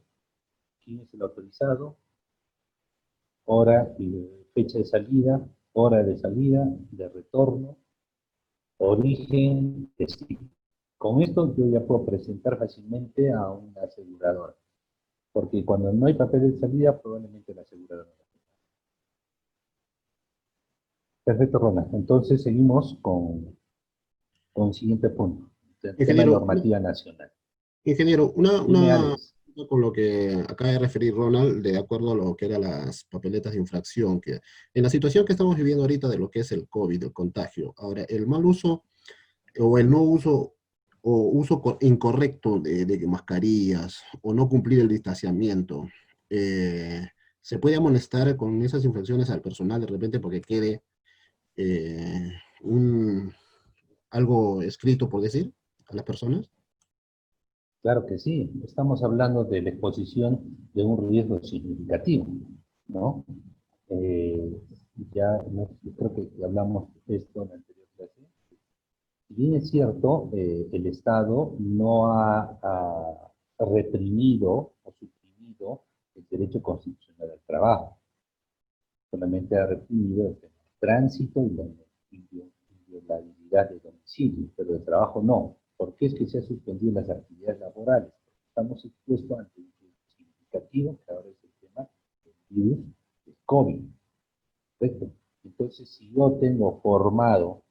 quién es el autorizado, hora y fecha de salida, hora de salida, de retorno, origen, destino. Con esto yo ya puedo presentar fácilmente a una aseguradora, porque cuando no hay papel de salida, probablemente la aseguradora no. Perfecto, Ronald. Entonces seguimos con el siguiente punto, el tema de Ingeniero, normativa nacional. ingeniero, Dime, Alex. con lo que acaba de referir Ronald, de acuerdo a lo que eran las papeletas de infracción, que en la situación que estamos viviendo ahorita de lo que es el COVID, el contagio, ahora el mal uso o el no uso o uso incorrecto de mascarillas o no cumplir el distanciamiento, eh, se puede amonestar con esas infracciones al personal de repente porque quede eh, un, algo escrito, por decir, a las personas. Claro que sí, estamos hablando de la exposición de un riesgo significativo, ¿no? Eh, ya yo creo que hablamos de esto en la anterior clase. Si bien es cierto, el Estado no ha reprimido o suprimido el derecho constitucional al trabajo, solamente ha reprimido el tránsito y la inviolabilidad de domicilio, pero el trabajo no. ¿Por qué es que se ha suspendido las actividades laborales? Porque estamos expuestos ante un riesgo significativo, que ahora es el tema del virus del COVID. ¿Correcto? Entonces, si yo tengo formado,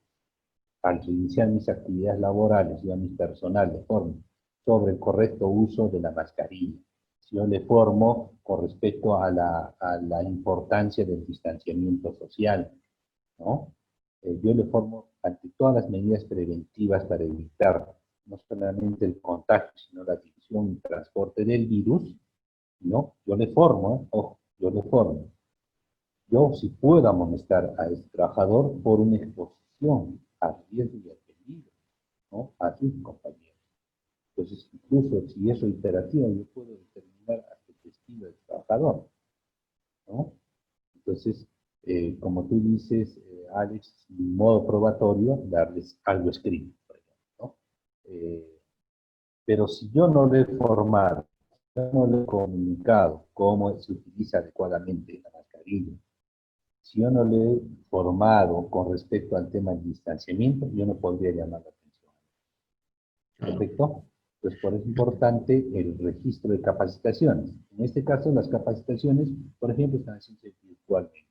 al iniciar mis actividades laborales, yo a mi personal le formo sobre el correcto uso de la mascarilla, si yo le formo con respecto a la importancia del distanciamiento social, ¿no? Yo le formo ante todas las medidas preventivas para evitar no solamente el contagio, sino la difusión y transporte del virus, ¿no? Yo le formo, ojo, yo le formo. Yo si puedo amonestar a este trabajador por una exposición al riesgo y al peligro, ¿no?, a sus compañeros. Entonces, incluso si es reiterativo, yo puedo determinar hasta el destino del trabajador, ¿no? Entonces, como tú dices, Alex, en modo probatorio, darles algo escrito, por ejemplo, ¿no? Pero si yo no le he formado, yo no le he comunicado cómo se utiliza adecuadamente la mascarilla, si yo no le he formado con respecto al tema del distanciamiento, yo no podría llamar la atención. ¿Perfecto? Entonces, por eso es importante el registro de capacitaciones. En este caso, las capacitaciones, por ejemplo, están haciendo virtualmente,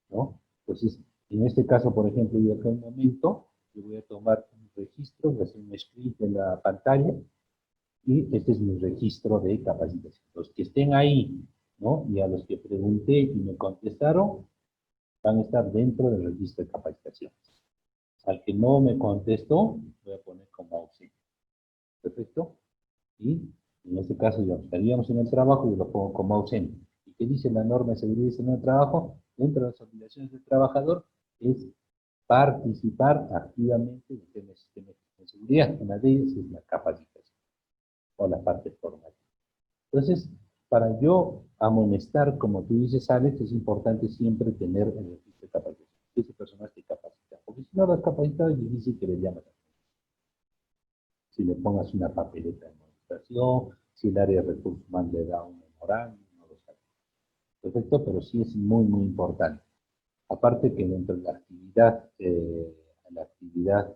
¿no? Entonces, en este caso, por ejemplo, yo acá en un momento, yo voy a tomar un registro, voy a hacer un screen en la pantalla, y este es mi registro de capacitación. Los que estén ahí, ¿no?, y a los que pregunté y me contestaron, van a estar dentro del registro de capacitaciones. Al que no me contestó, voy a poner como ausente. ¿Perfecto? Y en este caso ya estaríamos en el trabajo y lo pongo como ausente. Y que dice la norma de seguridad y salud en el trabajo, dentro de las obligaciones del trabajador, es participar activamente en temas de seguridad. Una de ellas es la capacitación, o la parte formal. Entonces, para yo amonestar, como tú dices, Alex, es importante siempre tener el registro de capacitación. Ese personal que capacita. Porque si no lo has capacitado, es difícil que le llamen. Si le pongas una papeleta de administración, si el área de recursos humanos le da un memorándum, no lo sabe. Perfecto, pero sí es muy, muy importante. Aparte que dentro de la actividad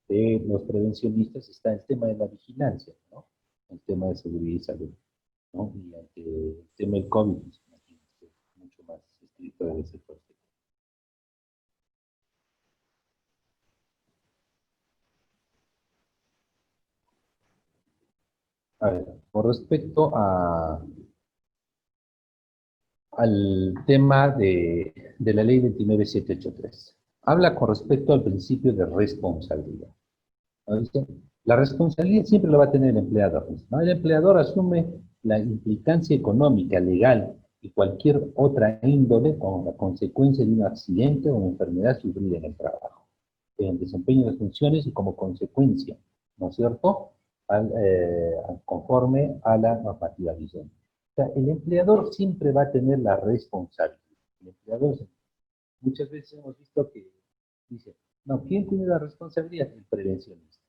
de los prevencionistas está el tema de la vigilancia, ¿no? El tema de seguridad y salud, ¿no? Y ante el tema del COVID, pues, imagínense, mucho más estricto debe ser por este. A ver, con respecto al tema de la ley 29783. Habla con respecto al principio de responsabilidad. ¿No? Dice, la responsabilidad siempre la va a tener el empleador. ¿No? El empleador asume la implicancia económica, legal y cualquier otra índole como la consecuencia de un accidente o una enfermedad sufrida en el trabajo, en el desempeño de las funciones y como consecuencia, ¿no es cierto?, conforme a la normativa vigente. O sea, el empleador siempre va a tener la responsabilidad. El empleador, muchas veces hemos visto que dice, no, ¿quién tiene la responsabilidad? El prevencionista.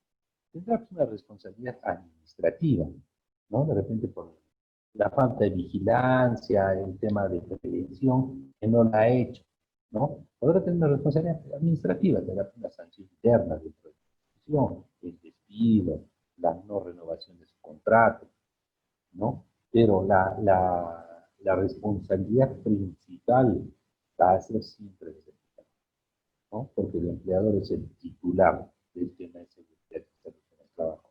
Tendrá una responsabilidad administrativa, ¿no? De repente por la falta de vigilancia, el tema de prevención, que no la ha hecho, ¿no? Podrá tener una responsabilidad administrativa, tendrá una sanción interna dentro de la institución, el despido, la no renovación de su contrato, ¿no? Pero la responsabilidad principal va a ser siempre del empleador, ¿no? Porque el empleador es el titular del tema de seguridad y salud en el trabajo.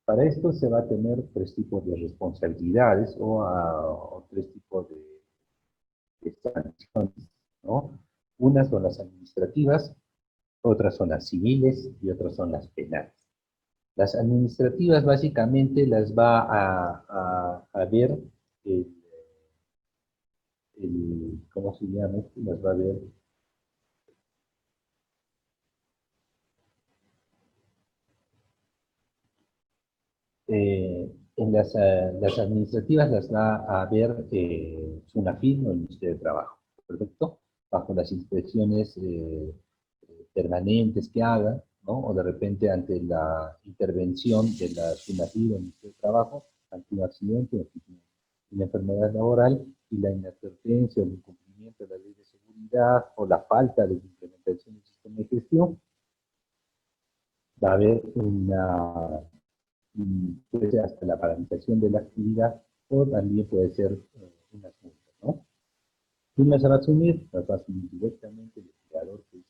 Para esto se va a tener tres tipos de responsabilidades o tres tipos de sanciones, ¿no? Unas son las administrativas, otras son las civiles y otras son las penales. Las administrativas básicamente las va a ver ¿cómo se llama? Las va a ver en las administrativas las va a ver SUNAFIL o el Ministerio de Trabajo, ¿perfecto? Bajo las inspecciones permanentes que haga, ¿no? O de repente ante la intervención de la SUNAFIL o el Ministerio de Trabajo, ante un accidente, una enfermedad laboral y la inadvertencia o el incumplimiento de la ley de seguridad o la falta de implementación del sistema de gestión, va a haber puede ser hasta la paralización de la actividad o también puede ser unas multas, ¿no? ¿Quién las va a asumir? Las va a asumir directamente el empleador, que es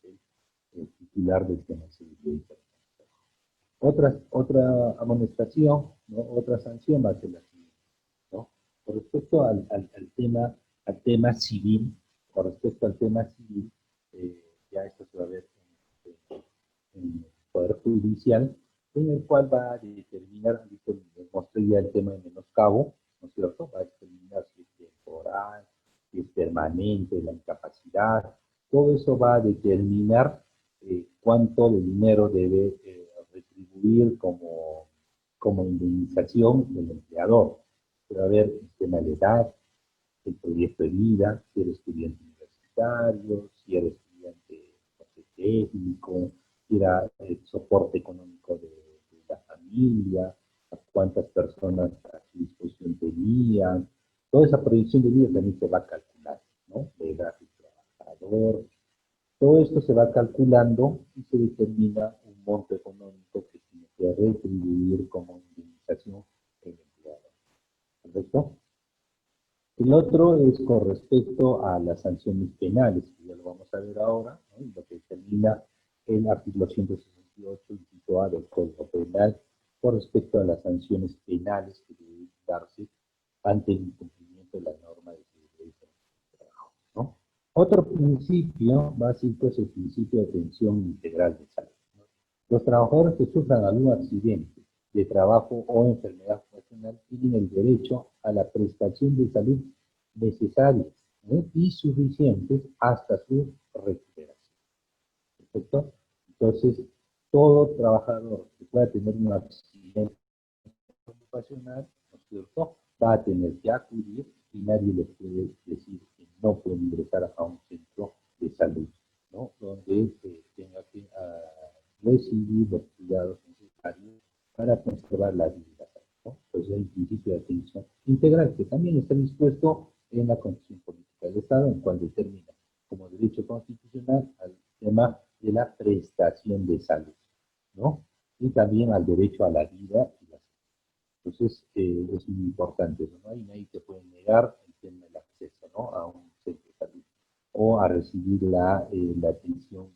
el titular del tema de seguridad. Otra amonestación, ¿no? Otra sanción va a ser la siguiente, ¿no? Con respecto al tema civil, ya esto se va a ver en el Poder Judicial, en el cual va a determinar, les mostré ya el tema de menoscabo, ¿no es cierto? Va a determinar si es temporal, si es permanente, la incapacidad, todo eso va a determinar cuánto de dinero debe retribuir como indemnización del empleador. Pero a ver el tema de la edad, el proyecto de vida, si eres estudiante universitario, si eres estudiante técnico, si era el soporte económico de la familia, a cuántas personas a su disposición tenían. Toda esa proyección de vida también se va a calcular, ¿no? La edad del trabajador. Todo esto se va calculando y se determina un monto económico que tiene que retribuir como indemnización el empleador. ¿Correcto? El otro es con respecto a las sanciones penales, que ya lo vamos a ver ahora, ¿no? Y lo que determina el artículo 168, inciso A del Código Penal, con respecto a las sanciones penales que deben darse ante el incumplimiento de la norma de seguridad y salud del trabajo, ¿no? Otro principio básico es el principio de atención integral de salud, ¿no? Los trabajadores que sufran algún accidente de trabajo o enfermedad ocasional tienen el derecho a la prestación de salud necesarias, y suficientes hasta su recuperación. ¿Perfecto? Entonces, todo trabajador que pueda tener un accidente ocupacional, ¿no es cierto?, va a tener que acudir y nadie les puede decir que no puede ingresar a un centro de salud, ¿no?, donde tenga que recibir los cuidados necesarios para conservar la vida, ¿no? Entonces hay un principio de atención integral que también está dispuesto en la Constitución Política del Estado, en cual determina como derecho constitucional al tema de la prestación de salud, ¿no? Y también al derecho a la vida y la salud. Entonces, es muy importante eso, ¿no? Y nadie te puede negar el tema del acceso, ¿no?, a un centro de salud o a recibir la atención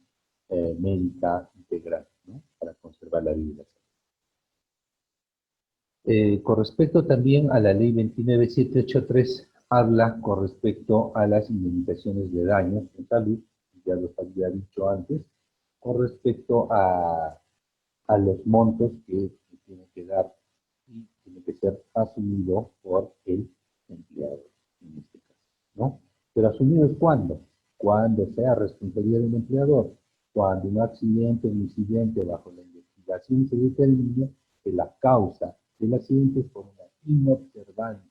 médica integral, ¿no?, para conservar la vida y la salud. Con respecto también a la ley 29783, habla con respecto a las indemnizaciones de daños en salud, ya los había dicho antes, con respecto a los montos que tiene que dar y tiene que ser asumido por el empleador, en este caso, ¿no? Pero asumido es cuando sea responsabilidad del empleador, cuando un accidente o un incidente bajo la investigación se determine que la causa del accidente es por una inobservancia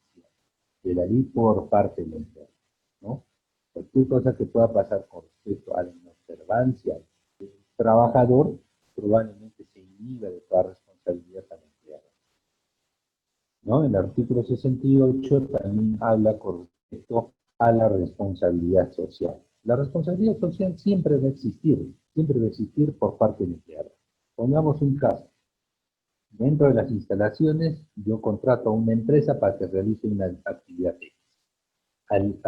de la ley por parte del empleador, ¿no? Cualquier cosa que pueda pasar con respecto a la inobservancia del trabajador probablemente se inhiba de toda responsabilidad al empleador, ¿no? En el artículo 68 también habla con respecto a la responsabilidad social. La responsabilidad social siempre va a existir por parte del empleador. Pongamos un caso. Dentro de las instalaciones, yo contrato a una empresa para que realice una actividad X. Al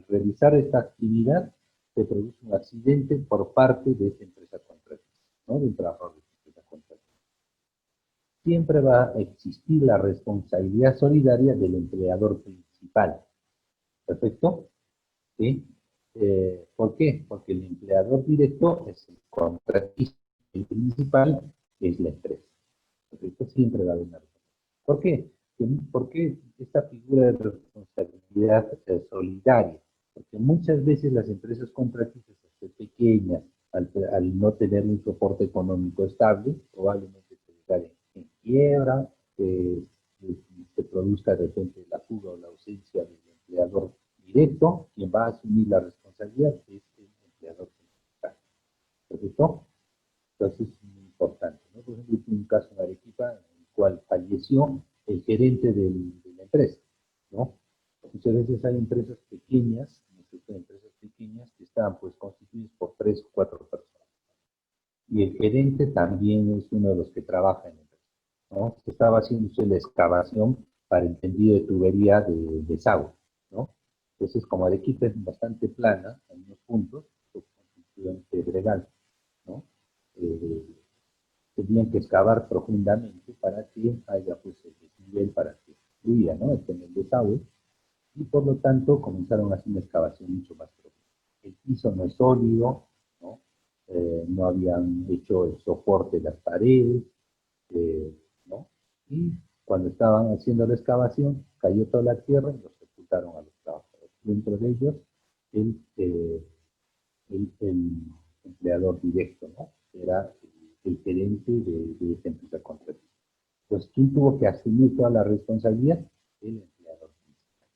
realizar esta actividad, se produce un accidente por parte de esa empresa contratista, ¿no?, de un trabajador de esa empresa contratista. Siempre va a existir la responsabilidad solidaria del empleador principal. ¿Perfecto? ¿Sí? ¿Por qué? Porque el empleador directo es el contratista, el principal es la empresa. ¿Perfecto? Siempre va a haber una responsabilidad. ¿Por qué? ¿Por qué esta figura de responsabilidad solidaria? Porque muchas veces las empresas contratistas, pequeñas, al no tener un soporte económico estable, probablemente se declaren en quiebra, se produzca de repente la fuga o la ausencia del empleador directo. Quien va a asumir la responsabilidad es el empleador principal. ¿Perfecto? Entonces es muy importante, ¿no? Por ejemplo, tuve un caso en Arequipa en el cual falleció el gerente de la empresa, ¿no? Muchas veces hay empresas pequeñas, que están pues constituidas por 3 o 4 personas. Y el gerente también es uno de los que trabaja en la empresa, ¿no? Se estaba haciendo la excavación para el tendido de tubería de desagüe, ¿no? Entonces, como Arequipa es bastante plana en unos puntos, pues constituyen pedregal, ¿no? Tenían que excavar profundamente para que haya pues el desnivel para que fluya, ¿no?, el desagüe, y por lo tanto comenzaron a hacer una excavación mucho más profunda. El piso no es sólido, ¿no? No habían hecho el soporte de las paredes, ¿no? Y cuando estaban haciendo la excavación, cayó toda la tierra y los sepultaron a los trabajadores. Dentro de ellos, el empleador directo, ¿no? Era el gerente de esta empresa contratista. Entonces, ¿quién tuvo que asumir toda la responsabilidad? El empleador principal.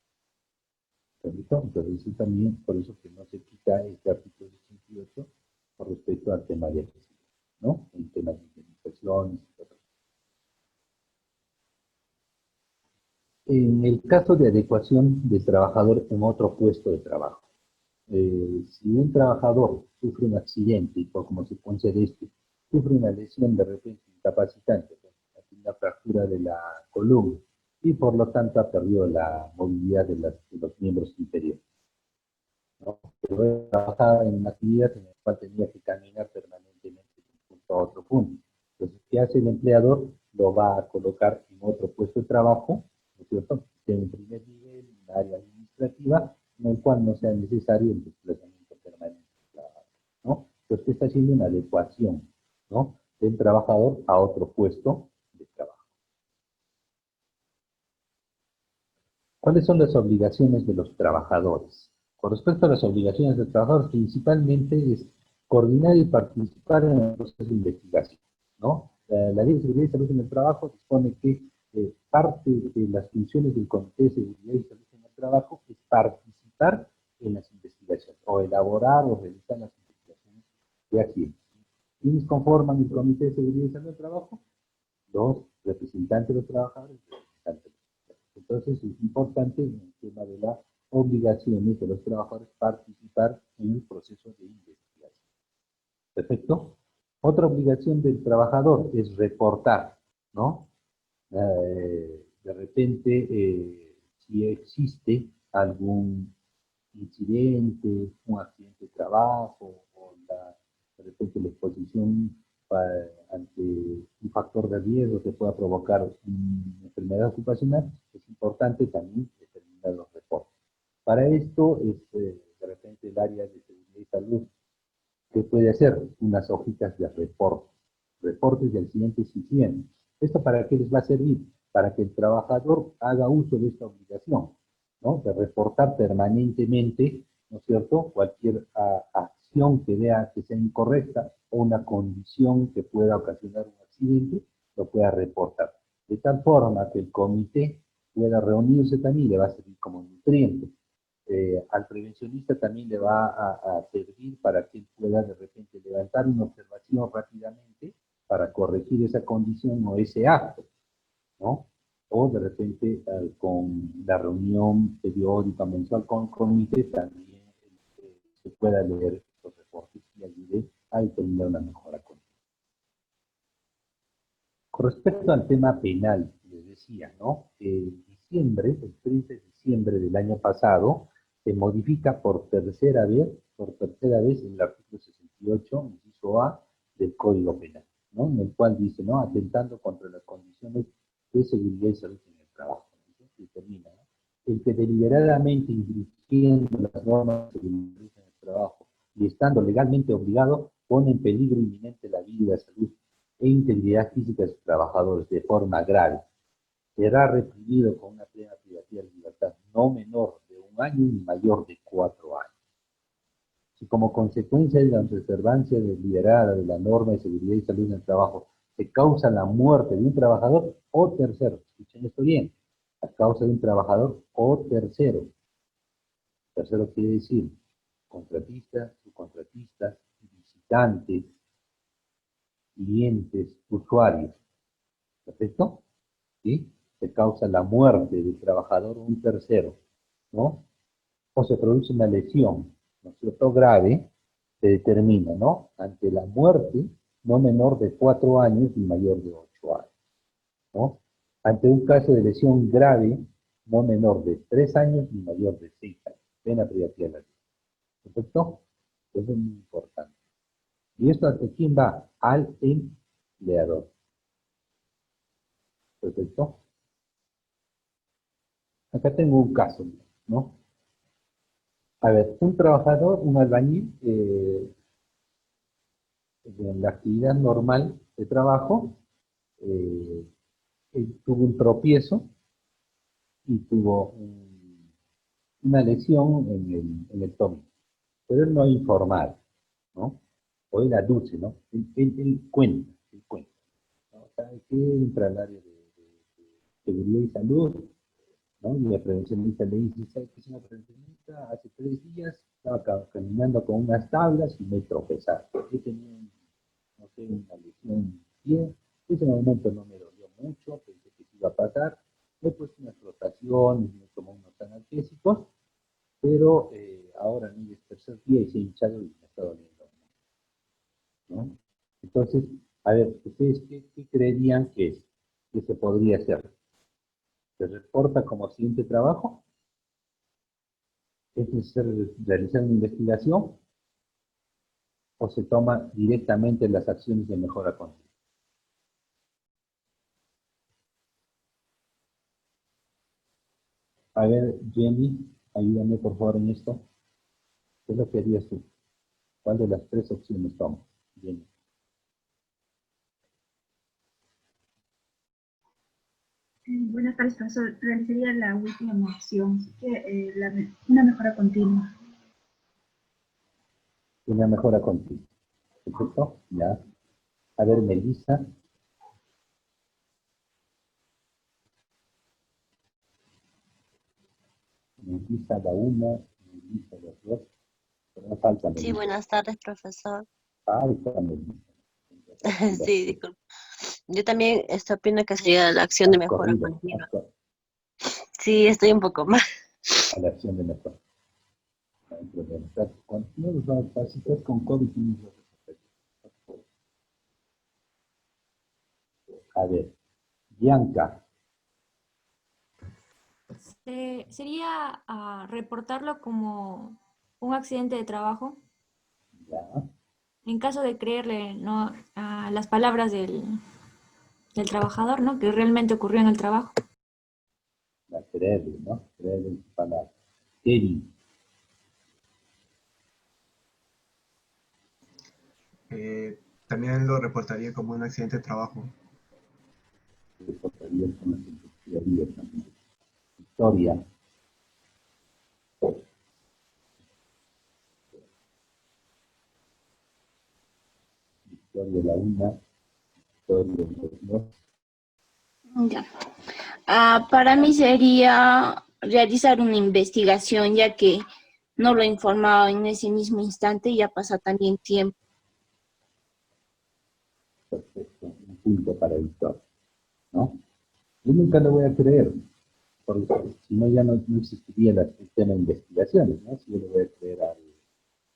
Entonces, eso también, por eso que no se quita este artículo 68 con respecto al tema de acceso, ¿no? El tema de indemnizaciones y todo. En el caso de adecuación del trabajador en otro puesto de trabajo, si un trabajador sufre un accidente y por consecuencia de esto sufre una lesión de repente incapacitante, una fractura de la columna y por lo tanto ha perdido la movilidad de los miembros inferiores, ¿no? Pero él trabajaba en una actividad en la cual tenía que caminar permanentemente de un punto a otro punto. Entonces, ¿qué hace el empleador? Lo va a colocar en otro puesto de trabajo, ¿no es cierto?, en un primer nivel, en un área administrativa, en el cual no sea necesario el desplazamiento permanente del trabajador, ¿no? Entonces, está haciendo una adecuación, ¿no?, del trabajador a otro puesto de trabajo. ¿Cuáles son las obligaciones de los trabajadores? Con respecto a las obligaciones de los trabajadores, principalmente es coordinar y participar en el proceso de investigación, ¿no? La Ley de Seguridad y Salud en el Trabajo dispone que parte de las funciones del Comité de Seguridad y Salud en el Trabajo es participar en las investigaciones, o elaborar o realizar las investigaciones de accidentes. ¿Quiénes conforman el Comité de Seguridad y Salud del Trabajo? Los representantes de los trabajadores y los representantes de los trabajadores. Entonces es importante en el tema de las obligaciones de los trabajadores participar en el proceso de investigación. ¿Perfecto? Otra obligación del trabajador es reportar, ¿no? De repente, si existe algún incidente, un accidente de trabajo, o de repente la exposición ante un factor de riesgo que pueda provocar una enfermedad ocupacional, es importante también determinar los reportes. Para esto, de repente el área de seguridad y salud, que puede hacer unas hojitas de reportes de accidentes incidentes. ¿Esto para qué les va a servir? Para que el trabajador haga uso de esta obligación, ¿no? De reportar permanentemente, ¿no es cierto?, cualquier acción que vea que sea incorrecta o una condición que pueda ocasionar un accidente, lo pueda reportar. De tal forma que el comité pueda reunirse también y le va a servir como nutriente. Al prevencionista también le va a servir para que él pueda de repente levantar una observación rápidamente para corregir esa condición o ese acto, ¿no? O de repente con la reunión periódica mensual con el comité también se pueda leer estos reportes y ayude a determinar una mejora continua. Con respecto al tema penal, les decía, ¿no? El 30 de diciembre del año pasado, se modifica por tercera vez el artículo 68, inciso A, del Código Penal, ¿no? En el cual dice, ¿no? Atentando contra las condiciones de seguridad y salud en el trabajo. Y termina, ¿no? El que deliberadamente infringiendo las normas de seguridad y salud en el trabajo y estando legalmente obligado, pone en peligro inminente la vida y la salud e integridad física de sus trabajadores de forma grave, será reprimido con una pena privativa de libertad no menor de 1 año ni mayor de 4 años. Si como consecuencia de la observancia deliberada de la norma de seguridad y salud en el trabajo se causa la muerte de un trabajador o tercero, escuchen esto bien, a causa de un trabajador o tercero. Tercero quiere decir contratistas, subcontratistas, visitantes, clientes, usuarios. ¿Perfecto? ¿Sí? Se causa la muerte del trabajador o un tercero, ¿no? O se produce una lesión, ¿no es cierto?, grave, se determina, ¿no?, ante la muerte no menor de 4 años y mayor de 8 años, ¿no? Ante un caso de lesión grave, no menor de 3 años y mayor de 6 años. Pena privativa de la vida. ¿Perfecto? Eso es muy importante. ¿Y esto ante quién va? Al empleador. ¿Perfecto? Acá tengo un caso, ¿no? A ver, un trabajador, un albañil, en la actividad normal de trabajo, él tuvo un tropiezo y tuvo una lesión en el tobillo. Pero él no ha informado, ¿no? O él aduce, ¿no? Él cuenta, ¿no? ¿Sabe qué? Entra al área de seguridad y salud, ¿no? Y la prevencionista le dice, ¿sabe qué, señora prevencionista? Hace 3 días estaba caminando con unas tablas y me tropezaba. Yo tenía, no sé, una lesión en el pie. En ese momento no me dolió mucho, pensé que se iba a pasar. Me he puesto unas flotaciones, me tomó unos analgésicos, pero ahora en el tercer día y se ha hinchado y me está doliendo mucho, ¿no? Entonces, a ver, ¿ustedes qué creerían que se podría hacer? ¿Se reporta como accidente de trabajo? ¿Es necesario realizar una investigación? ¿O se toma directamente las acciones de mejora continua? A ver, Jenny, ayúdame por favor en esto. ¿Qué es lo que harías tú? ¿Cuál de las 3 opciones tomas, Jenny? Buenas buenas tardes, profesor. Realizaría la última opción, una mejora continua. Una mejora continua. ¿Perfecto? Ya. A ver, Melissa. Melissa la una, Melissa la dos. Pero no falta Melissa. Sí, buenas tardes, profesor. Falta Melissa. Sí, disculpe. Yo también opino que sería la acción de mejora Corrido, continua. Sí, estoy un poco mal. a la acción de mejora. No hay problema. Cuando si estás con COVID, tienes los efectos. A ver, Bianca. Sería reportarlo como un accidente de trabajo. Ya. En caso de creerle, ¿no?, a las palabras del trabajador, ¿no?, que realmente ocurrió en el trabajo. Creerle, ¿no? Creerle en sus palabras. Kevin. También lo reportaría como un accidente de trabajo. Reportaría con las teorías también. Victoria. Victoria la una. Victoria la dos. Ya. Para mí sería realizar una investigación, ya que no lo he informado en ese mismo instante y ya pasa también tiempo. Perfecto. Un punto para Victoria, ¿no? Yo nunca lo voy a creer, porque si no ya no existiría el tema de investigaciones, ¿no? Si yo le voy a creer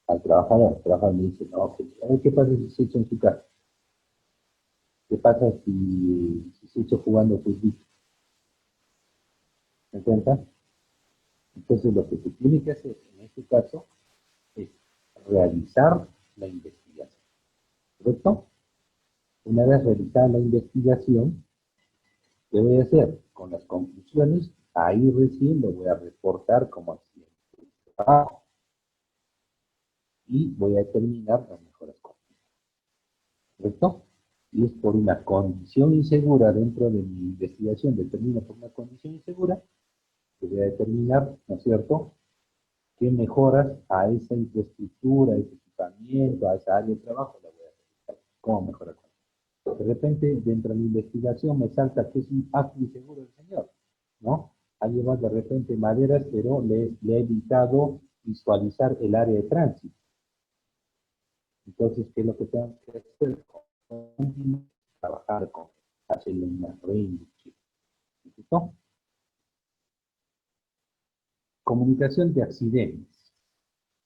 al trabajador. El trabajador me dice, no, a ver qué pasa si se echa en su casa. ¿Qué pasa si se echa jugando fútbol? ¿Me cuenta? Entonces lo que se tiene que hacer en este caso es realizar la investigación. ¿Correcto? Una vez realizada la investigación, ¿qué voy a hacer? Con las conclusiones, ahí recién lo voy a reportar como accidente de trabajo. Y voy a determinar las mejoras continuas. ¿Correcto? Y es por una condición insegura dentro de mi investigación, determino por una condición insegura, que voy a determinar, ¿no es cierto?, qué mejoras a esa infraestructura, a ese equipamiento, a esa área de trabajo la voy a realizar. ¿Cómo mejorar? De repente, dentro de la investigación me salta que es un acto inseguro del señor, ¿no? Ha llevado de repente maderas, pero le he evitado visualizar el área de tránsito. Entonces, ¿qué es lo que tengo que hacer? Trabajar con, hacerle una reinducción. ¿Listo? Comunicación de accidentes,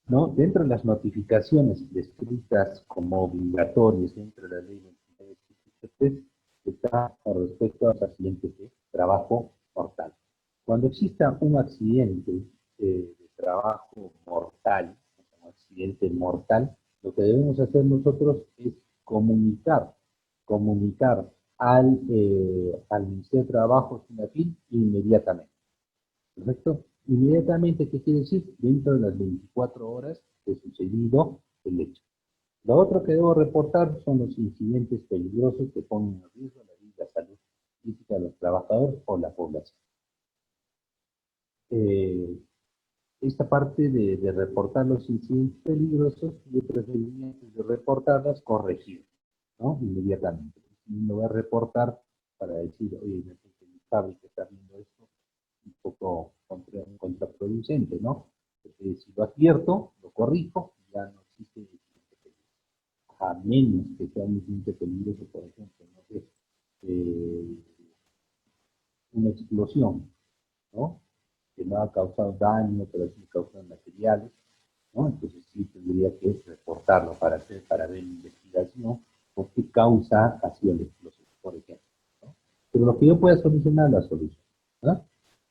¿no? Dentro de las notificaciones descritas como obligatorias dentro de la ley 29 está con respecto a los accidentes de trabajo mortal. Cuando exista un accidente de trabajo mortal, un accidente mortal, lo que debemos hacer nosotros es comunicar al Ministerio de Trabajo SUNAFIL inmediatamente. ¿Correcto? Inmediatamente, ¿qué quiere decir? Dentro de las 24 horas de sucedido el hecho. Lo otro que debo reportar son los incidentes peligrosos que ponen en riesgo la vida y la salud física de los trabajadores o la población. Esta parte de reportar los incidentes peligrosos, yo preferiría antes de reportarlas, corregir, ¿no? Inmediatamente. No voy a reportar para decir, oye, mi fábrica está viendo esto, un poco contraproducente, ¿no? Porque si lo advierto, lo corrijo, ya no existe incidente peligroso. A menos que sea un incidente peligroso, por ejemplo, no sé, una explosión, ¿no? Que no ha causado daño, pero sí causa materiales, ¿no? Entonces sí tendría que reportarlo para ver la investigación por qué causa ha sido la explosión, por ejemplo, ¿no? Pero lo que yo pueda solucionar, la solución, ¿no?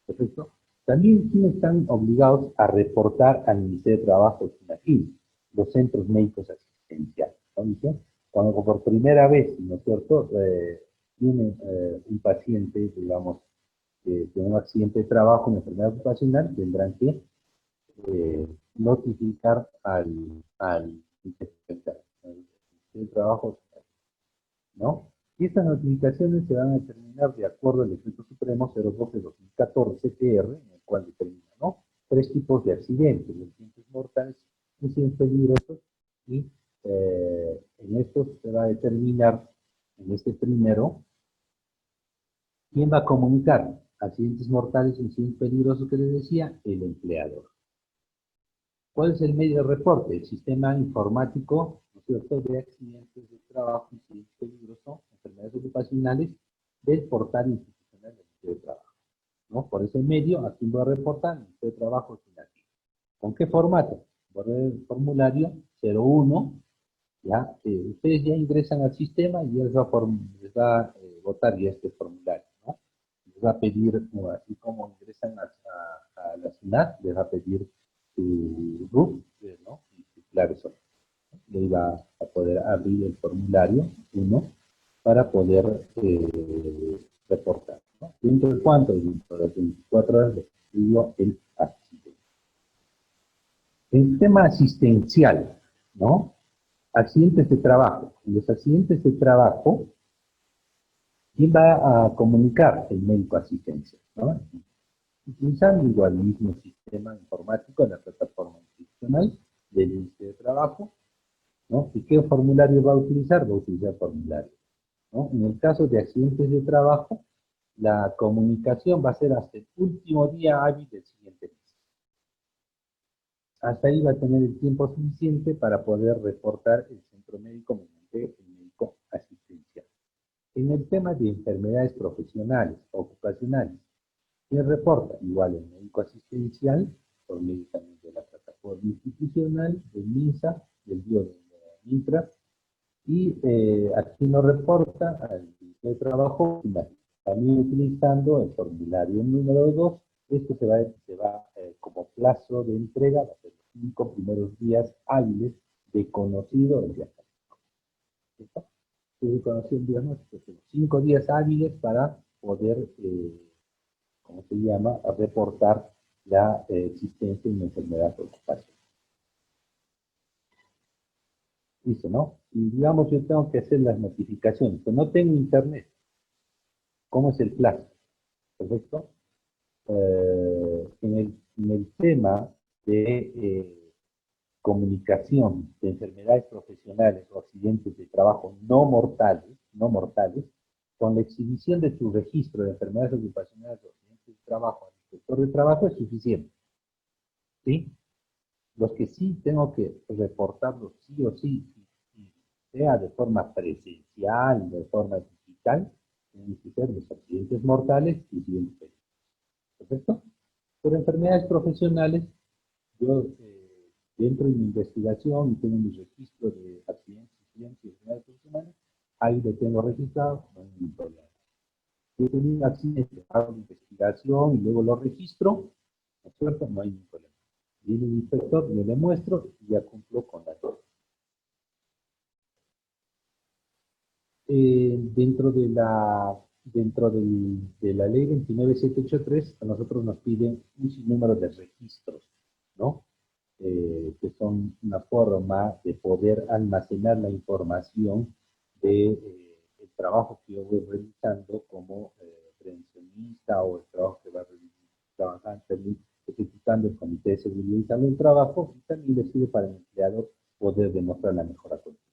Perfecto. También sí están obligados a reportar al Ministerio de Trabajo SUNAFIL, los centros médicos asistenciales, ¿no? Cuando por primera vez, ¿no es cierto?, tiene un paciente, digamos, de un accidente de trabajo, una enfermedad ocupacional, tendrán que notificar al Ministerio de Trabajo, ¿no? Y estas notificaciones se van a determinar de acuerdo al Decreto Supremo 012-2014 TR, en el cual determina, ¿no?, 3 tipos de accidentes: accidentes mortales, accidentes peligrosos, y en estos se va a determinar, en este primero, quién va a comunicar accidentes mortales y accidentes peligrosos que les decía, el empleador. ¿Cuál es el medio de reporte? El sistema informático, ¿no es cierto?, de accidentes de trabajo, accidentes peligrosos, enfermedades ocupacionales, del portal institucional del Ministerio de Trabajo, ¿no? Por ese medio, ¿a quién va a reportar? El Ministerio de Trabajo Financiero. ¿Con qué formato? Por el formulario 01, ¿ya? Ustedes ya ingresan al sistema y les va a votar ya este formulario, ¿no? Les va a pedir, así como ingresan a la SUNAT, les va a pedir su RUT, ¿no?, y sus claves. Le va a poder abrir el formulario 1 para poder reportar, ¿no? ¿Dentro de cuánto? Dentro de las 24 horas de el accidente. El tema asistencial, ¿no? Accidentes de trabajo. En los accidentes de trabajo, ¿quién va a comunicar? El médico asistencial, ¿no? Utilizando igual el mismo sistema informático en la plataforma institucional del Ministerio de Trabajo, ¿no? ¿Y qué formulario va a utilizar? Va a utilizar formulario, ¿no? En el caso de accidentes de trabajo, la comunicación va a ser hasta el último día hábil del siguiente mes. Hasta ahí va a tener el tiempo suficiente para poder reportar el centro médico mediante el médico asistencial. En el tema de enfermedades profesionales, ocupacionales, ¿quién reporta? Igual el médico asistencial, por medio también de la plataforma institucional, del MINSA, del BIO de MINTRA, y aquí nos reporta al Ministerio de Trabajo, también utilizando el formulario número 2. Esto se va como plazo de entrega, va a ser los 5 primeros días hábiles de conocido el diagnóstico. ¿Listo? De conocido el diagnóstico, los 5 días hábiles para poder, ¿cómo se llama?, a reportar la existencia de una enfermedad ocupacional. Dice, ¿no? Y digamos, yo tengo que hacer las notificaciones, pero no tengo internet. ¿Cómo es el plazo? ¿Perfecto? En el tema de comunicación de enfermedades profesionales o accidentes de trabajo no mortales, con la exhibición de su registro de enfermedades ocupacionales o accidentes de trabajo al inspector de trabajo es suficiente. ¿Sí? Los que sí tengo que reportarlos sí o sí, sea de forma presencial, de forma digital, tienen que ser los accidentes mortales y accidentes peligrosos. ¿Perfecto? Por enfermedades profesionales, yo dentro de mi investigación y tengo mi registro de accidentes y enfermedades profesionales, ahí lo tengo registrado, no hay ningún problema. Si he tenido un accidente, hago mi investigación y luego lo registro, ¿no es cierto? No hay ningún problema. Viene el inspector, yo le muestro y ya cumplo con la norma. Dentro de la ley 29783, a nosotros nos piden un sinnúmero de registros, ¿no? Que son una forma de poder almacenar la información de el trabajo que yo voy realizando como prevencionista, o el trabajo que va trabajando, ejecutando el Comité de Seguridad y Salud del Trabajo, y también le sirve para el empleador poder demostrar la mejora continua.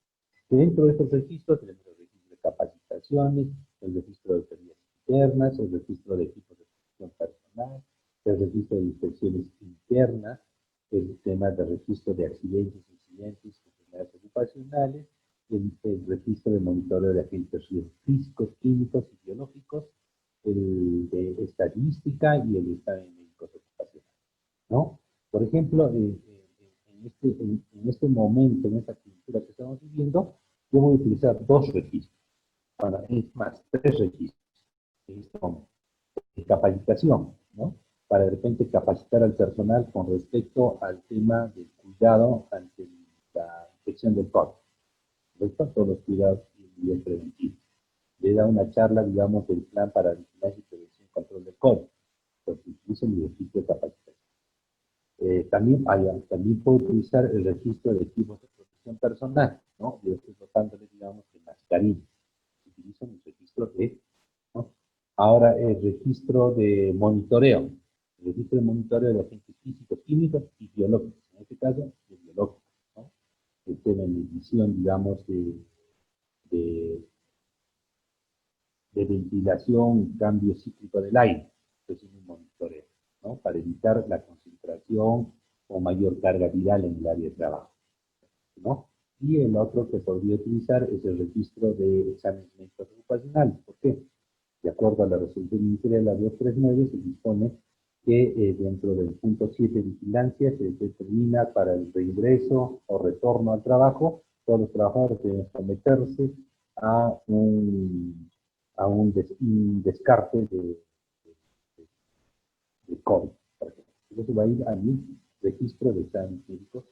Dentro de estos registros tenemos el registro de capacitaciones, el registro de autoridades internas, el registro de equipos de protección personal, el registro de inspecciones internas, el tema de registro de accidentes, incidentes, enfermedades ocupacionales, el registro de monitoreo de agentes físicos, químicos y biológicos, el de estadística y el de examen médicos ocupacionales, ¿no? Por ejemplo, en este momento, en esta cultura que estamos viviendo, yo voy a utilizar 2 registros, bueno, es más, 3 registros. Registro de capacitación, ¿no? Para de repente capacitar al personal con respecto al tema del cuidado ante la infección del COVID. ¿Correcto? Todos los cuidados y medidas preventivas. Le da una charla, digamos, del plan para vigilancia y prevención y control del COVID. Entonces, utilizo mi registro de capacitación. También puedo utilizar el registro de equipos de protección personal, ¿no? Yo estoy dotándole, digamos, de mascarillas. Utilizo mi Ahora, el registro de monitoreo. El registro de monitoreo de agentes físicos, químicos y biológicos. En este caso, es biológico, ¿no? El tema de medición, digamos, de ventilación y cambio cíclico del aire. Entonces, un monitoreo, ¿no? Para evitar la concentración o mayor carga viral en el área de trabajo, ¿no? Y el otro que podría utilizar es el registro de exámenes médicos ocupacionales. ¿Por qué? De acuerdo a la resolución ministerial la 239, se dispone que dentro del punto 7 de vigilancia se determina para el reingreso o retorno al trabajo, todos los trabajadores deben someterse a un descarte de COVID, por ejemplo. Entonces va a ir al registro de exámenes médicos